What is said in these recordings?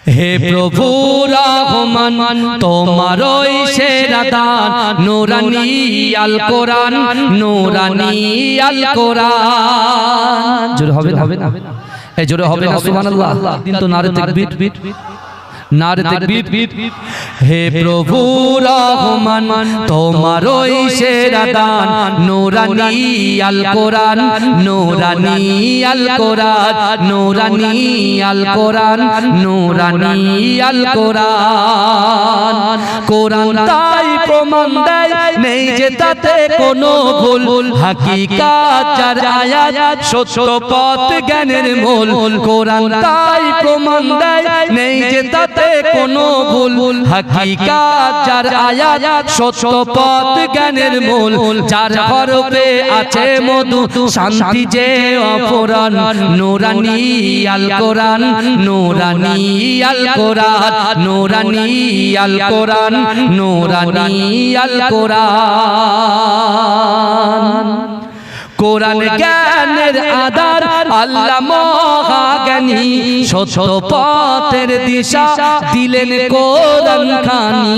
হে প্রভু রহমান তোমারই সেরা দান নূরানী আল কোরআন নূরানী আল কোরআন। জোরে হবে না? এই জোরে হবে না সুবহানাল্লাহ? দিন তো নারে তাকবীর, নারে তাকবীর। হে প্রভু রহমান তোমারই সেরা দান নূরানী আল কোরআন নূরানী আল কোরআন নূরানী আল কোরআন নূরানী আল কোরআন। কোরআন তাই প্রমাণ দেয় নেই যে তাতে কোনো ভুল, হাকিকাত যার আয়াত সত্য পথ জ্ঞানের মূল। কোরআন তাই প্রমাণ দেয় নেই যে তাতে কোনো ভুল, হাকিকাত যার আয়াত সত্য পথ জ্ঞানের মূল। যার হরফে আছে মধু শান্তি যে অপরাণ নূরানী আল কোরআন নূরানী আল কোরআন নূরানী আল কোরআন নূরানী আল কোরআন। কোরআন জ্ঞানের আধার আল্লাহ মহাজ্ঞানী সত্য পথের দিশা দিলেন কোরআন খানি।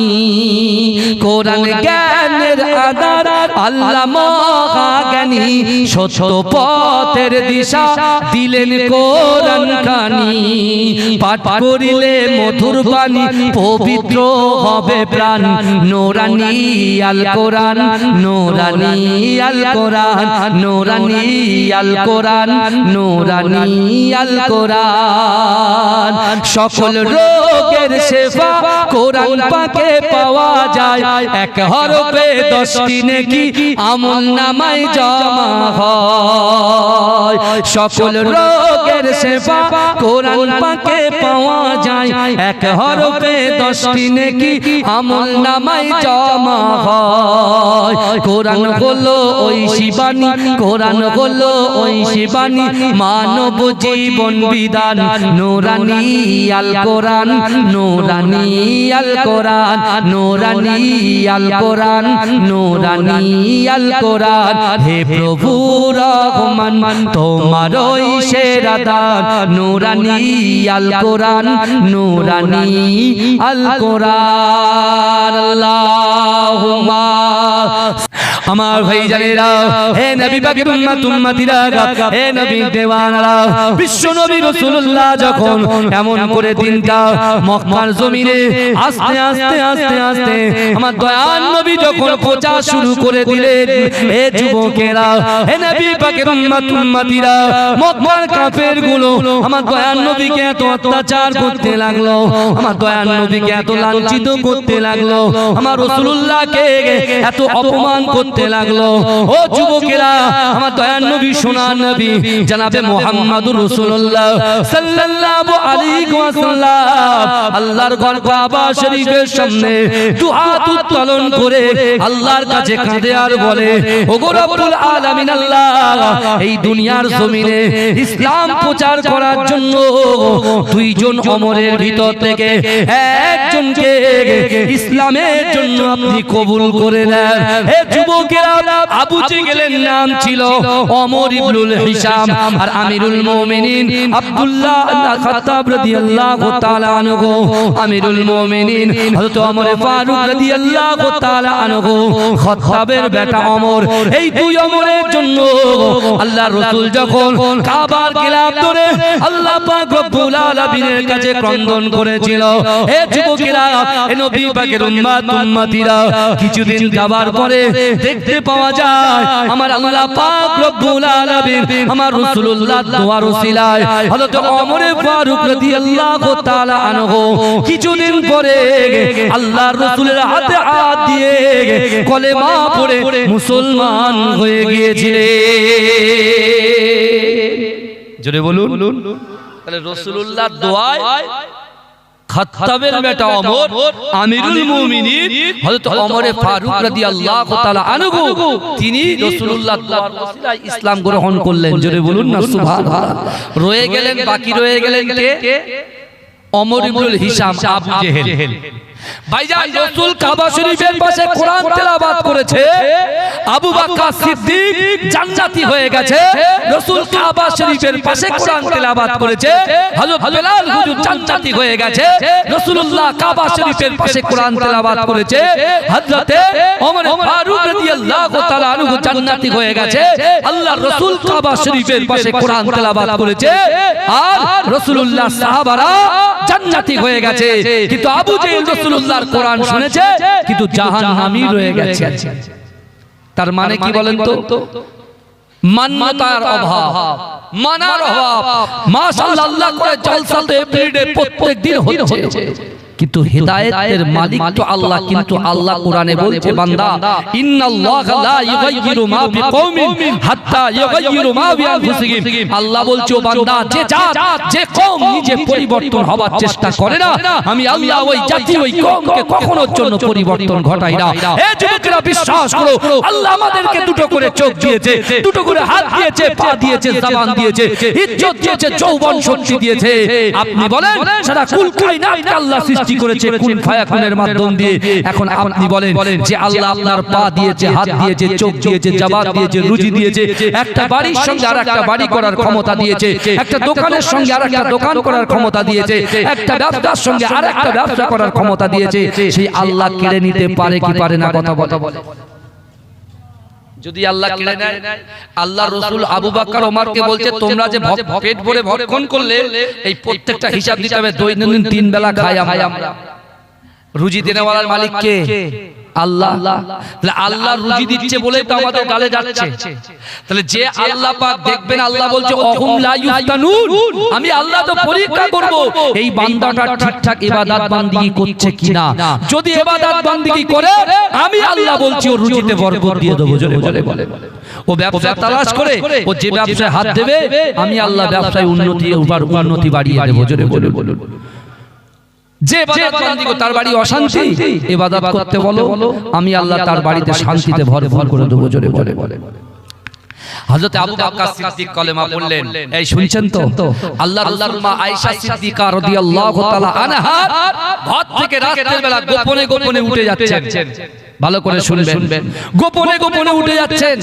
কোরআন জ্ঞানের আধার আল্লাহ মহাজ্ঞানী সত্য পথের দিশা দিলেন কোরআন খানি। পাঠ করিলে মধুর বাণী পবিত্র হবে প্রাণ নূরানী আল কোরআন নূরানী আল কোরআন নূরানী আল কোরআন নূরানী আল কোরআন। সকল রোগের শিফা কোরআন পাকে পাওয়া যায়, এক হরফে 10টি নেকি আমলনামায় জমা হয়। সকল রোগের শিফা কোরআন পাকে পাওয়া যায়, এক হরফে 10টি নেকি আমলনামায় জমা হয়। কোরআন হলো ওই শিবানী কোরআন হলো ওই শিবানী মানব জীবন বিধান নূরানী আল কোরআন নূরানী আল কোরআন নূরানী আল কোরআন নূরানী আল কোরআন। হে প্রভু রহমান তোমারই সেরা দান নূরানী আল কোরআন নূরানী আল কোরআন। আল্লাহুম্মা আমার ভাই জানেরা, হে নবী পাকের উম্মতিরা, হে নবী দেওয়ানারা, বিশ্ব নবী রাসূলুল্লাহ যখন এমন করে দিনটা মক্কার জমিনে আস্তে আস্তে আস্তে আস্তে আমার দয়াল নবী যখন প্রচার শুরু করে দিলেন, হে যুবকেরা, হে নবী পাকের উম্মতিরা, মক্কার কাফেরগুলো আমার দয়াল নবীকে এত অত্যাচার করতে লাগলো, আমার দয়াল নবীকে এত লাঞ্ছিত করতে লাগলো, আমার রাসূলুল্লাহকে এত অপমান করতে লাগলো। ও যুবকেরা, আমার দয়াল নবী সোনার নবী জনাবে মুহাম্মদুর রাসূলুল্লাহ সাল্লাল্লাহু আলাইহি ওয়াসাল্লাম আল্লাহর ঘর কাবা শরীফের সামনে দুই হাত উত্তোলন করে আল্লাহর কাছে কাঁদে আর বলে, ওগো রব্বুল আলামিন আল্লাহ, এই দুনিয়ার জমিনে ইসলাম প্রচার করার জন্য দুইজন ওমরের ভিতর থেকে একজনকে ইসলামের জন্য আপনি কবুল করে নেন। হে যুবকেরা, আবু জেহেলের নাম ছিল ওমর ইবনুল হিশাম, আর আমিরুল মুমিনিন আব্দুল্লাহ ইবনে খাত্তাব রাদিয়াল্লাহু তাআলা আনহু, আমিরুল মুমিনিন হযরত ওমর ফারুক রাদিয়াল্লাহু তাআলা আনহু, খাত্তাবের বেটা ওমর। এই দুই ওমরের জন্য আল্লাহর রাসূল যখন কাবার গিলাফ ধরে আল্লাহ পাক রব্বুল আলামিনের কাছে ক্রন্দন করেছিল। হে যুবকেরা, হে নবী পাকের উম্মতিরা, কিছুদিন যাবার পরে দেখতে পাওয়া যায় আমার আল্লাহ পাক রব্বুল আলামিন আমার রাসূলুল্লাহ দোয়ার ওসিলায় হযরত ওমর ফারুক রাদিয়াল্লাহু তাআলা আনহু কিছুদিন পরে আল্লাহর রাসূলের হাতে হাত দিয়ে কলেমা পড়ে মুসলমান হয়ে গিয়েছিলেন। জোরে বলুন। তাহলে রাসূলুল্লাহর দোয়ায় খাত্তাবের বেটা ওমর, আমিরুল মুমিনিন হযরত ওমর ফারুক রাদিয়াল্লাহু তাআলা আনহু, তিনি রাসূলুল্লাহর দোয়ার ওসিলায় ইসলাম গ্রহণ করলেন। জোরে বলুন না সুবহানাল্লাহ। রয়ে গেলেন, বাকি রয়ে গেলেন কে? ওমর ইবনুল হিশাম আবু জেহেল ভাইজান রাসূল কাবা শরীফের পাশে কোরআন তেলাওয়াত করেছে, আবু বকর সিদ্দিক জান্নাতি হয়ে গেছে। রাসূল কাবা শরীফের পাশে কোরআন তেলাওয়াত করেছে, হযরত বেলাল হুজুর জান্নাতি হয়ে গেছে। রাসূলুল্লাহ কাবা শরীফের পাশে কোরআন তেলাওয়াত করেছে, হযরতে ওমর ফারুক রাদিয়াল্লাহু তাআলা আনহু জান্নাতি হয়ে গেছে। আল্লাহর রাসূল কাবা শরীফের পাশে কোরআন তেলাওয়াত করেছে আর রাসূলুল্লাহ সাহাবারা জান্নাতি হয়ে গেছে। কিন্তু আবু জেহেল রাসূলুল্লাহর কোরআন শুনেছে কিন্তু জাহান্নামী রয়ে গেছে। তার মানে কি বলেন তো? মান্যতার অভাব, মানার অভাব। মাশাআল্লাহ আল্লাহ করে জলসা তো এভরিডে প্রত্যেকদিন হচ্ছে, কিন্তু হিদায়াতের মালিক তো আল্লাহ। কিন্তু আল্লাহ কোরআনে বলছে বান্দা ইন্নাল্লাহা লা ইউগাইয়িরু মা বিকওমিন হাত্তা ইউগাইয়িরু মা বিআনফুসিহিম। আল্লাহ বলছে ও বান্দা, যে জাত যে কওম নিজে পরিবর্তন হবার চেষ্টা করে না, আমি আল্লাহ ওই জাতি ওই কওমকে কখনোর জন্য পরিবর্তন ঘটাই না। এই যুবকেরা বিশ্বাস করো, আল্লাহ আমাদেরকে দুটো করে চোখ দিয়েছে, দুটো করে হাত দিয়েছে, পা দিয়েছে, জবান দিয়েছে, ইজ্জত দিয়েছে, যৌবন শক্তি দিয়েছে। আপনি বলেন সারা কুল কায়নাতকে আল্লাহ সৃষ্টি করেছে কুন ফায়াকুনের মাধ্যম দিয়ে। এখন আপনি বলেন যে আল্লাহ আপনার পা দিয়েছে, হাত দিয়েছে, চোখ দিয়েছে, জবান দিয়েছে, রুজি দিয়েছে, একটা বাড়ির সঙ্গে আরেকটা বাড়ি করার ক্ষমতা দিয়েছে, একটা দোকানের সঙ্গে আরেকটা দোকান করার ক্ষমতা দিয়েছে, একটা ব্যবসার সঙ্গে আরেকটা ব্যবসা করার ক্ষমতা দিয়েছে। সেই আল্লাহ কেড়ে নিতে পারে কি পারে না? কথা বলে। যদি আল্লাহ কেড়ে নেয়, আল্লাহ রাসূল আবু বকর ওমরকে বলছে তোমরা যে পেট ভরে ভক্ষণ করলে এই প্রত্যেকটা হিসাব দিতে হবে, দৈনন্দিন 3 বেলা খাই আমরা। রুজি দেনেওয়ালার মালিক কে? আল্লাহ। তাহলে আল্লাহ রুজি দিচ্ছে বলে তো আমাদের গালে যাচ্ছে। তাহলে যে আল্লাহ পাক দেখবেন, আল্লাহ বলছে অহুম লা ইফতানুন, আমি আল্লাহ তো পরীক্ষা করব এই বান্দাটা ঠিকঠাক ইবাদত বান্দিগি করছে কিনা। যদি ইবাদত বান্দিগি করে, আমি আল্লাহ বলছি ওর রুজিতে বরকত দিয়ে দেব। জোরে বলে ও ব্যবসা তালাশ করে ও যে ব্যবসায় হাত দেবে, আমি আল্লাহ ব্যবসায় উন্নতি বাড়িয়ে দেব। জোরে বলে যে ইবাদত বান্দি তার বাড়ি অশান্তি, ইবাদত করতে বলো, আমি আল্লাহ তার বাড়িতে শান্তিতে ভরপুর করে দেব। জোরে বলে হযরত আবু বকর সিদ্দিক কলেমা পড়লেন। এই শুনছেন তো? আল্লাহর মা আয়েশা সিদ্দিকা রাদিয়াল্লাহু তাআলা আনহা ঘর থেকে রাতের বেলা গোপনে গোপনে উঠে যাচ্ছেন। ভালো করে শুনবেন, গোপনে গোপনে উঠে যাচ্ছেন।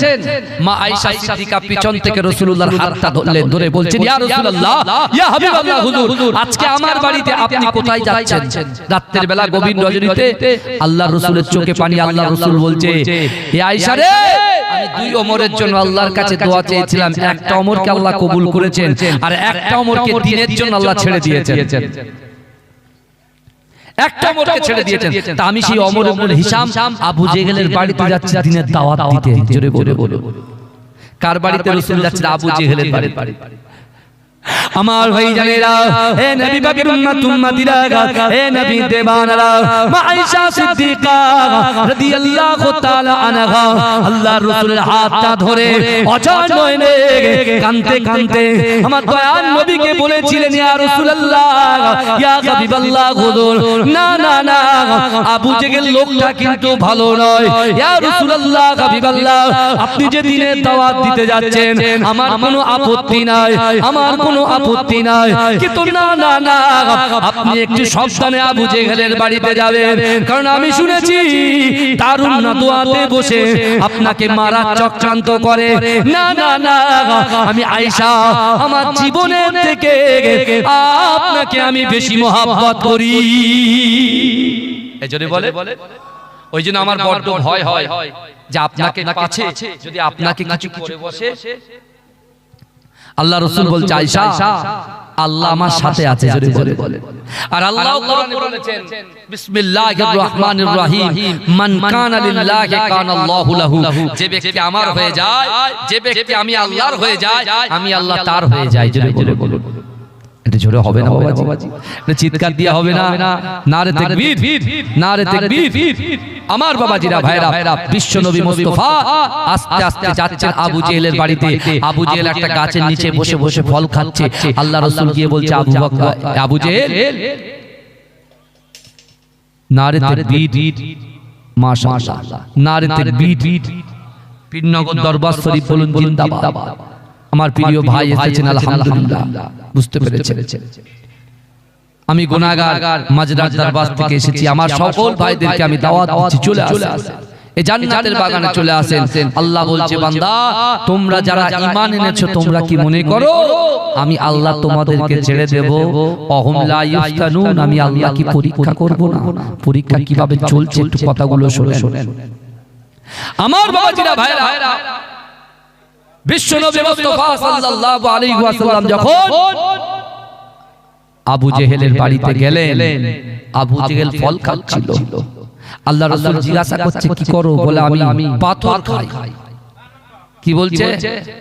মা আয়েশা সিদ্দিকা পিছন থেকে রাসূলুল্লাহর হাতটা ধরলেন, ধরে বলছেন ইয়া রাসূলুল্লাহ, ইয়া হাবিবাল্লাহ হুজুর, আজকে আমার বাড়িতে আপনি কোথায় যাচ্ছেন? রাতের বেলা গভীর রজনীতে আল্লাহর রাসূলের চোখে পানি। আল্লাহর রাসূল বলছে এ আয়েশা রে, আমি 2 ওমরের জন্য আল্লাহর কাছে দোয়া চেয়েছিলাম, একটা ওমরকে আল্লাহ কবুল করেছেন আর একটা ওমরকে দ্বীনের জন্য আল্লাহ ছেড়ে দিয়েছেন। একটা ওমরকে ছেড়ে দিয়েছেন। তা আমি সেই ওমর ইবনুল হিশাম আবু জেহেলের বাড়িতে যাচ্ছি দ্বীনের দাওয়াত দিতে। জোরে বলে কার বাড়িতে? রাসূল যাচ্ছেন আবু জেহেলের বাড়িতে। আমার ভাই জানেরা, হে নবী পাকের উম্মতিরা, হে নবী দেবানরা, মা আয়েশা সিদ্দিকা রাদিয়াল্লাহু তাআলা আনহা আল্লাহর রাসূলের হাতটা ধরে অচল নয়নে কাঁদতে কাঁদতে আমার দয়ার নবীকে বলেছিলেন ইয়া রাসূলুল্লাহ, ইয়া হাবিবাল্লাহ হুজুর, না না না, আবু জেহেল লোকটা কিন্তু ভালো নয়। ইয়া রাসূলুল্লাহ, হাবিবাল্লাহ, আপনি যে দ্বীনের দাওয়াত দিতে যাচ্ছেন আমার কোনো আপত্তি নাই, আমার কোনো আপত্তি নাই, কিন্তু না না না, আপনি একটু সাবধানে আবু জেহেলের বাড়িতে যাবেন, কারণ আমি শুনেছি দারুন নাদওয়াতে বসে আপনাকে মারার চক্রান্ত করে। না না না, আমি আয়েশা আমার জীবনের থেকে আপনাকে আমি বেশি মহব্বত করি। এজন্য বলে ওই জন্য আমার বড় ভয় হয় যে আপনাকে কাছে যদি আপনাকে কিছু করে বসে। আল্লাহ রাসূল বলছে আয়েশা, আল্লাহ আমার সাথে আছে। জোরে বলে আর আল্লাহ কোরআনে বলেছেন বিসমিল্লাহির রহমানির রহিম, মান কানা লিল্লাহি কানা আল্লাহু লাহু, যে ব্যক্তি আমার হয়ে যায়, যে ব্যক্তি আমি আল্লাহর হয়ে যায়, আমি আল্লাহ তার হয়ে যাই। জোরে বলে এটা জোরে হবে না বাবাজি, এটা চিৎকার দিয়ে হবে না। নারে তাকবীর, নারে তাকবীর। আমার বাবাজিরা, ভাইরা, বিশ্ব নবী মুস্তাফা আস্তে আস্তে যাচ্ছেন আবু জেহেলের বাড়িতে। আবু জেহেল একটা গাছের নিচে বসে বসে ফল খাচ্ছে। আল্লাহ রাসূল গিয়ে বলছে আবু জেহেল, নারে তাকবীর, মাশাআল্লাহ, নারে তাকবীর। পীরনগর দরবার শরীফ বলুন জিন্দাবাদ। আমার প্রিয় ভাই এসেছেন, আলহামদুলিল্লাহ, বুঝতে পেরেছেন। আমি গুনাহগার মাজরার দরবার থেকে এসেছি, আমার সকল ভাইদেরকে আমি দাওয়াত দিচ্ছি, চলে আসেন এই জান্নাতের বাগানে চলে আসেন। আল্লাহ বলছে, বান্দা তোমরা যারা ঈমান এনেছো তোমরা কি মনে করো আমি আল্লাহ তোমাদেরকে ছেড়ে দেব? অহুম লা ইফতানুন, আমি আল্লাহ কি পরীক্ষা করব না? পরীক্ষা কিভাবে চলছে একটু কথাগুলো শুনেন। আমার বাবাজিরা ভাইরা, বিশ্বনবী মুস্তাফা সাল্লাল্লাহু আলাইহি ওয়াসাল্লাম যখন আবু জেহেলের বাড়িতে গেলেন, আবু জেহেল ফল খাচ্ছিল। আল্লাহ রাসূল জিজ্ঞাসা করছে কি করো? বলে আমি পাথর খাই। কি বলছে?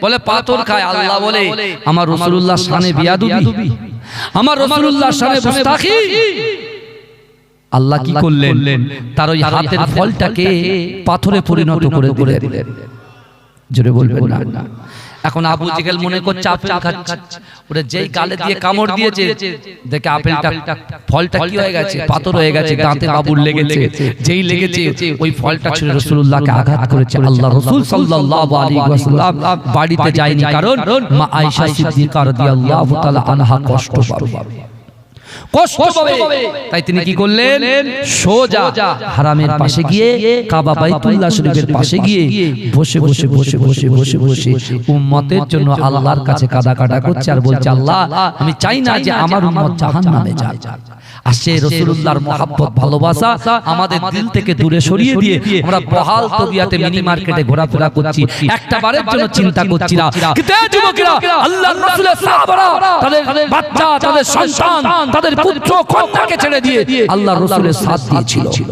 বলে পাথর খায়। আল্লাহ বলে আমার রাসূলুল্লাহর শানে বিয়াদবি, আমার রাসূলুল্লাহর শানে মুস্তাখি। আল্লাহ কি করলেন? তার ওই হাতের ফলটাকে পাথরে পরিণত করে দিলেন। জোরে বলবেন না। এখন আবু জেহেল মনে করছে আপেল খাচ্ছে, ওরে যেই গালে দিয়ে কামড় দিয়েছে দেখে আপেলটা ফলটা কি হয়ে গেছে? পাথর হয়ে গেছে, দাঁতে বাবুর লেগেছে। যেই লেগেছে ওই ফলটা ছুঁড়ে রাসূলুল্লাহকে আঘাত করেছে। আল্লাহ রাসূল সাল্লাল্লাহু আলাইহি ওয়াসাল্লাম বাড়িতে যায়নি, কারণ মা আয়েশা সিদ্দিকা রাদিয়াল্লাহু তাআলা আনহা কষ্ট পাবে। তাই তিনি কি করলেন? সোজা হারামের পাশে গিয়ে কাবা বাইতুল্লাহ শরীফের পাশে গিয়ে বসে বসে বসে বসে বসে বসে উম্মতের জন্য আল্লাহর কাছে কাঁদা করছে আর বলছে, আল্লাহ আমি চাই না যে আমার উম্মত জাহান্নামে যায়। আর সেই রাসূলুল্লাহর মহব্বত ভালোবাসা আমাদের দিল থেকে দূরে সরিয়ে দিয়ে আমরা বহাল তবিয়াতে মিনি মার্কেটে ঘোরাফেরা করছি, একটা বারের জন্য চিন্তা করছি না। কিন্তু যুবকেরা, আল্লাহর রাসূলের সাহাবারা তাদের বাচ্চা, তাদের সন্তান, তাদের পুত্র কন্যাকে ছেড়ে দিয়ে আল্লাহর রাসূলের সাথ দিয়েছিল।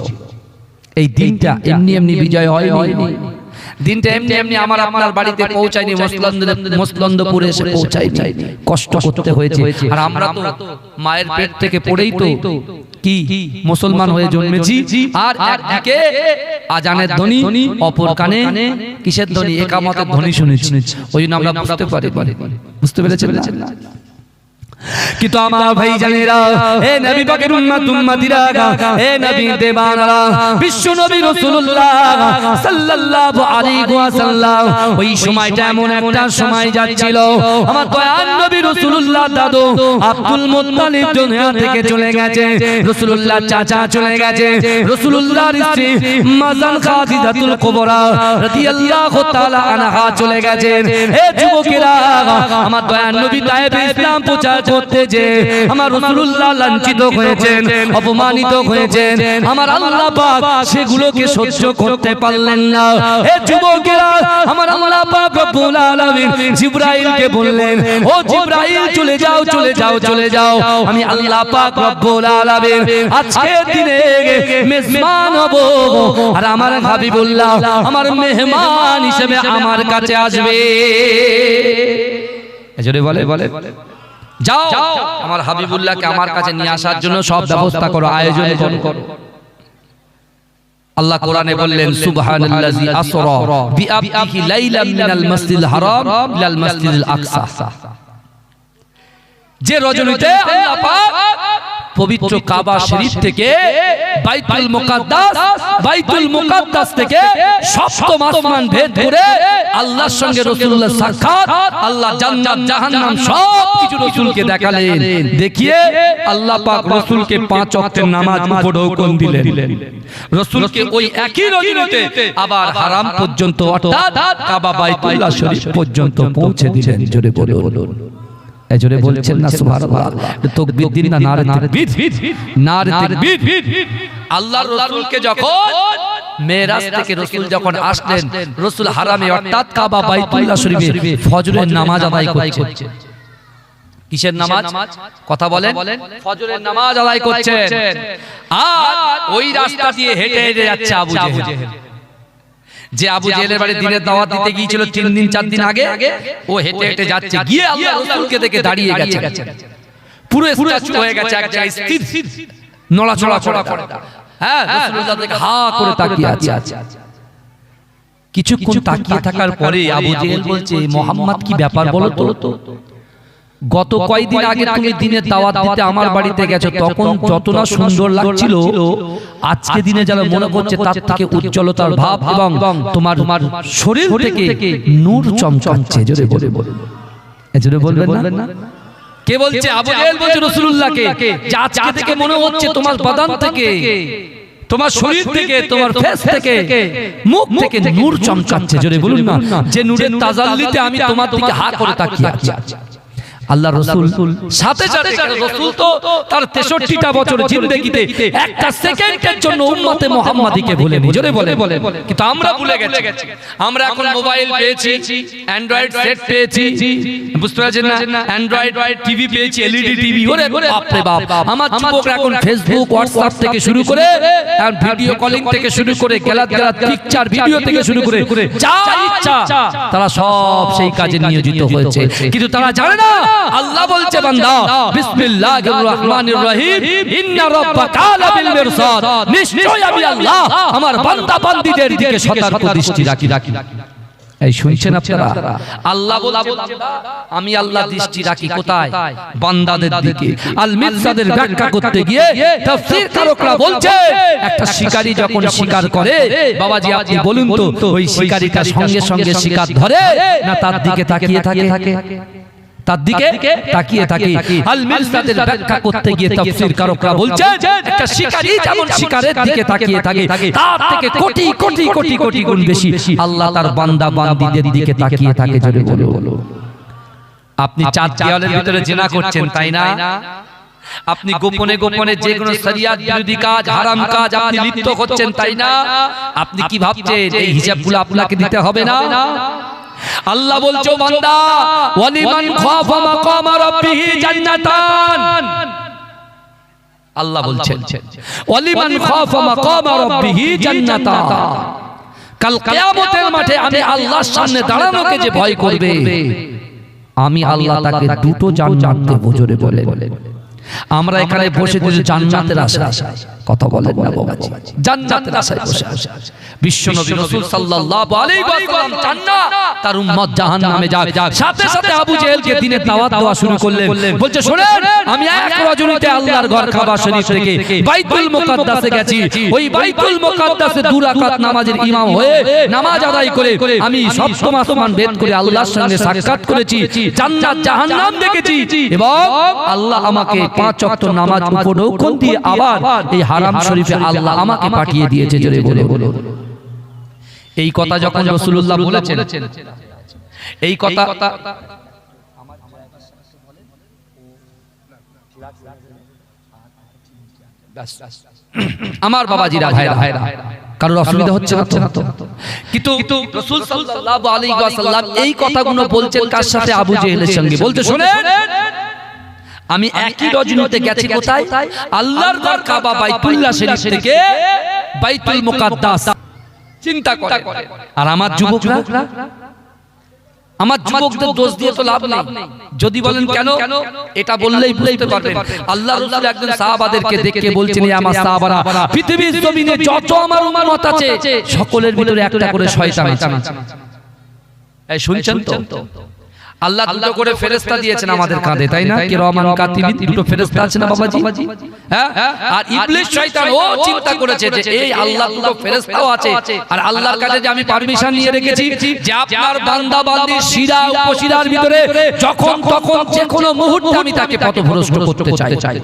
এই দিনটা এমনি এমনি বিজয় হয়নি। দিনটা এমনি এমনি আমার আপনার বাড়িতে পৌঁছায়নি, মসলন্দপুরে এসে পৌঁছায়নি, কষ্ট করতে হয়েছে। আর আমরা তো মায়ের পেট থেকে পড়েই তো কি মুসলমান হয়ে জন্মেছি। আর একদিকে আজানের ধ্বনি, অপর কানে কিসের ধ্বনি? ইকামতের ধ্বনি শুনেছি। ওই জন্য আমরা বুঝতে পেরেছেন না? কিন্তু আমার ভাই জানেরা, হে নবী পাকের উম্মতিরা, হে নবী দেবানরা, বিশ্ব নবী রাসূলুল্লাহ সাল্লাল্লাহু আলাইহি ওয়াসাল্লাম ওই সময়টা এমন একটা সময় যাচ্ছিল, আমার দয়ার নবী রাসূলুল্লাহ দাদু আব্দুল মুত্তালিব দুনিয়া থেকে চলে গেছে, রাসূলুল্লাহ চাচা চলে গেছে, রাসূলুল্লাহর স্ত্রী মাজান খাদিজাতুল কুবরা রাদিয়াল্লাহু তাআলা আনহা চলে গেছেন। হে যুবকেরা, আমার দয়ার নবী তায়েফে ইসলাম প্রচার করতে যে আমার রাসূলুল্লাহ লাঞ্ছিত হয়েছেন, অপমানিত হয়েছেন, আমার আল্লাহ পাক সেগুলোকে সহ্য করতে পারলেন না। হে যুবকেরা, আমার আল্লাহ পাক রব্বুল আলামিন জিবরাইলকে বললেন, ও জিবরাইল চলে যাও চলে যাও চলে যাও, আমি আল্লাহ পাক রব্বুল আলামিন আজকের দিনে মেজবান হব, আর আমার হাবিবুল্লাহ আমার মেহমান হিসেবে আমার কাছে আসবে। এজন্য বলে যাও আমার হাবিবুল্লাহকে আমার কাছে নিয়ে আসার জন্য সব ব্যবস্থা করো, আয়োজন করো। আল্লাহ কোরআনে বললেন, সুবহানাল্লাযী আসরা বিআবদিহি লাইলাম মিনাল মাসজিদিল হারাম ইলাল মাসজিদিল আকসা। যে রজনীতে আল্লাহ পাক পবিত্র কাবা শরীফ থেকে বাইতুল মুকাদ্দাস থেকে সপ্তম আসমান ভেদ করে আল্লাহর সঙ্গে রাসূলুল্লাহ সাক্ষাৎ, আল্লাহ জান্নাত জাহান্নাম সব কিছু রাসূলকে দেখালেন। দেখিয়ে আল্লাহ পাক রাসূলকে 5 ওয়াক্তের নামাজ উপর হুকুম দিলেন। রাসূলকে ওই একই রজনীতে আবার হারাম পর্যন্ত অর্থাৎ কাবা বাইতুল্লাহ শরীফ পর্যন্ত পৌঁছে দিলেন। জোরে বলুন, এজরে বলছেন না সুবহানাল্লাহ? তাকবীর দিন না, নারে তাকবীর, নারে তাকবীর। আল্লাহর রাসূলকে যখন মেরাজ থেকে রাসূল যখন আসলেন, রাসূল হারামে অর্থাৎ কাবা বাইতুল্লাহ শরীফে ফজরের নামাজ আদায় করছেন। কিসের নামাজ? কথা বলেন। ফজরের নামাজ আদায় করছেন। আর ওই রাস্তা দিয়ে হেঁটে হেঁটে যাচ্ছে আবু জেহেল। যে আবু জেহেলের বাড়ি দিনের দাওয়াত দিতে গিয়েছিল 3 দিন 4 দিন আগে, ও হেঁটে হেঁটে যাচ্ছে, গিয়ে আল্লাহ রাসূলকে দেখে দাঁড়িয়ে গেছে, পুরো স্ট্যাচু হয়ে গেছে, এক জায়গায় স্থির, নড়াচড়া করে। হ্যাঁ, রাসূলুল্লাহ দেখে হা করে তাকিয়ে আছে। কিছুক্ষণ তাকিয়ে থাকার পরে আবু জেহেল বলছে, মুহাম্মদ কি ব্যাপার বলো তো? গত কয়েকদিন আগে তুমি দিনের দাওয়াত দিতে আমার বাড়িতে গেছো, তখন যত না সুন্দর লাগছিল, আজকে দিনে যেন মনে করছে তার থেকে উজ্জ্বলতার ভাব এবং তোমার শরীর থেকে নূর চমকাচ্ছে। জোরে বলবেন না? কে বলছে? আবু জেহেল বলছে রাসূলুল্লাহকে যে আজকে থেকে মনে হচ্ছে তোমার বাদান থেকে, তোমার শরীর থেকে, তোমার ফেস থেকে, মুখ থেকে নূর চমকাচ্ছে। জোরে বলুন না, যে নূরের তাজাল্লিতে আমি তোমার দিকে হাত করে তাকিয়ে আছি। আল্লাহ রাসূল সাথে সাথে, রাসূল তো তার 63টা বছর জিন্দেগিতে একটা সেকেন্ডের জন্য উম্মতে মুহাম্মাদীকে ভুলেনি। জোরে বলে, কিন্তু আমরা ভুলে গেছি। আমরা এখন মোবাইল পেয়েছি, অ্যান্ড্রয়েড সেট পেয়েছি, বুঝতে পারছেন না, অ্যান্ড্রয়েড টিভি পেয়েছি, এলইডি টিভি। ওরে বাপ রে বাপ, আমার যুবকরা এখন ফেসবুক, হোয়াটসঅ্যাপ থেকে শুরু করে আর ভিডিও কলিং থেকে শুরু করে গেলাত পিকচার ভিডিও থেকে শুরু করে যা ইচ্ছা তারা সব সেই কাজে নিয়োজিত হয়েছে। কিন্তু তারা জানে না আল্লাহ বলছে বান্দা বিসমিল্লাহির রহমানির রহিম ইন্না রাব্বাকা লাবিল মিরসাদ, নিশ্চয়ই আমি আল্লাহ আমার বান্দা বান্দীদের দিকে সতর্ক দৃষ্টি রাখি। এই শুনছেন আপনারা? আল্লাহ বলছে আমি আল্লাহ দৃষ্টি রাখি কোথায়? বান্দাদের দিকে। আল মিরসাদের ব্যাখ্যা করতে গিয়ে তাফসীর কারকরা বলছে একটা শিকারী যখন শিকার করে, বাবাজি আপনি বলুন তো ওই শিকারীটা সঙ্গে সঙ্গে শিকার ধরে না তার দিকে তাকিয়ে থাকে? তার দিকে তাকিয়ে থাকে। আল মিরসাদের ব্যাখ্যা করতে গিয়ে তাফসীর কারকরা বলছে একটা শিকারী যেমন শিকারের দিকে তাকিয়ে থাকে তার থেকে কোটি কোটি কোটি কোটি গুণ বেশি আল্লাহ তার বান্দা বান্দীদের দিকে তাকিয়ে থাকে। জোরে বলো। আপনি চার দেওয়ালের ভিতরে জিনা করছেন তাই না? আপনি গোপনে গোপনে যে কোনো শরিয়ত বিরোধী কাজ, হারাম কাজ আপনি লিপ্ত হচ্ছেন তাই না? আপনি কি ভাবছেন এই হিসাবগুলো আপনাকে দিতে হবে না? আল্লাহ বলছো বান্দা ওয়ালিমান খাফা মাকাম রাব্বিহি জান্নাতান, আল্লাহ বলছেন ওয়ালিমান খাফা মাকাম রাব্বিহি জান্নাতান। কাল কিয়ামতের মাঠে আমি আল্লাহর সামনে দাঁড়ানোকে যে ভয় করবে আমি আল্লাহ তাকে দুটো জান্নাত দেব। জোরে বলে। আমরা এখানে বসে বসে জান্নাতের আশায় কথা বলেন না বাবাজি, জান্নাতের আশায় বসে আছে। বিশ্বনবী রাসূল সাল্লাল্লাহু আলাইহি ওয়াসাল্লাম জান্নাত, তার উম্মত জাহান্নামে যাক। সাথে সাথে আবু জেহেলকে দিনের দাওয়াত দেওয়া শুরু করলেন। বলছে শুনেন, আমি এক রজনীতে আল্লাহর ঘর কাবা শরীফ থেকে বাইতুল মুকাদ্দাসে গেছি। ওই বাইতুল মুকাদ্দাসে 2 রাকাত নামাজের ইমাম হয়ে নামাজ আদায় করে আমি সপ্তম আসমান ভেদ করে আল্লাহর সঙ্গে সাক্ষাৎ করেছি, জান্নাত জাহান্নাম দেখেছি এবং আল্লাহ আমাকে 5 ওয়াক্ত নামাজ উপঢৌকন দিয়ে আবার এই হারাম শরীফে আল্লাহ আমাকে পাঠিয়ে দিয়েছে। জোরে বলো। এই কথা যখন রাসূলুল্লাহ বলেছেন, এই কথা আমার বাবাজিরা ভাইরা কারোর অসুবিধা হচ্ছে না তো? কিন্তু রাসূল সাল্লাল্লাহু আলাইহি ওয়াসাল্লাম এই কথাগুলো বলছেন কার সাথে? আবু জেহেলের সঙ্গে। বলতে শুনেন, আমি একই রজনীতে গেছি কোথায়? আল্লাহর ঘর কাবা বাইতুল্লাহ শরীফ থেকে বাইতুল মুকাদ্দাস। চিন্তা করে। আর আমার যুবকরা, আমার যুবকদের দোষ দিয়ে তো লাভ নেই। যদি বলেন কেন, এটা বললেই বুঝতে পারবেন। আল্লাহর রাসূল একজন সাহাবাদেরকে দেখে বলছেন, এ আমার সাহাবারা, পৃথিবীর জমিনে যত আমার উম্মত আছে সকলের ভিতরে একটা করে শয়তান আছে। এই শুনছেন তো? আল্লাহ দুটো করে ফেরেশতা দিয়েছেন আমাদের কাঁধে, তাই না? কিরামান কাতিবিন, দুটো ফেরেশতা আছে না বাবাজি? হ্যাঁ। আর ইবলিস শয়তান ও চিন্তা করেছে যে এই আল্লাহ দুটো ফেরেশতাও আছে আর আল্লাহর কাছে যে আমি পারমিশন নিয়ে রেখেছি যে আপনার বান্দা বান্দির শিরা উপশিরার ভিতরে যখন তখন যে কোনো মুহূর্তে আমি তাকে পথভ্রষ্ট করতে চাই।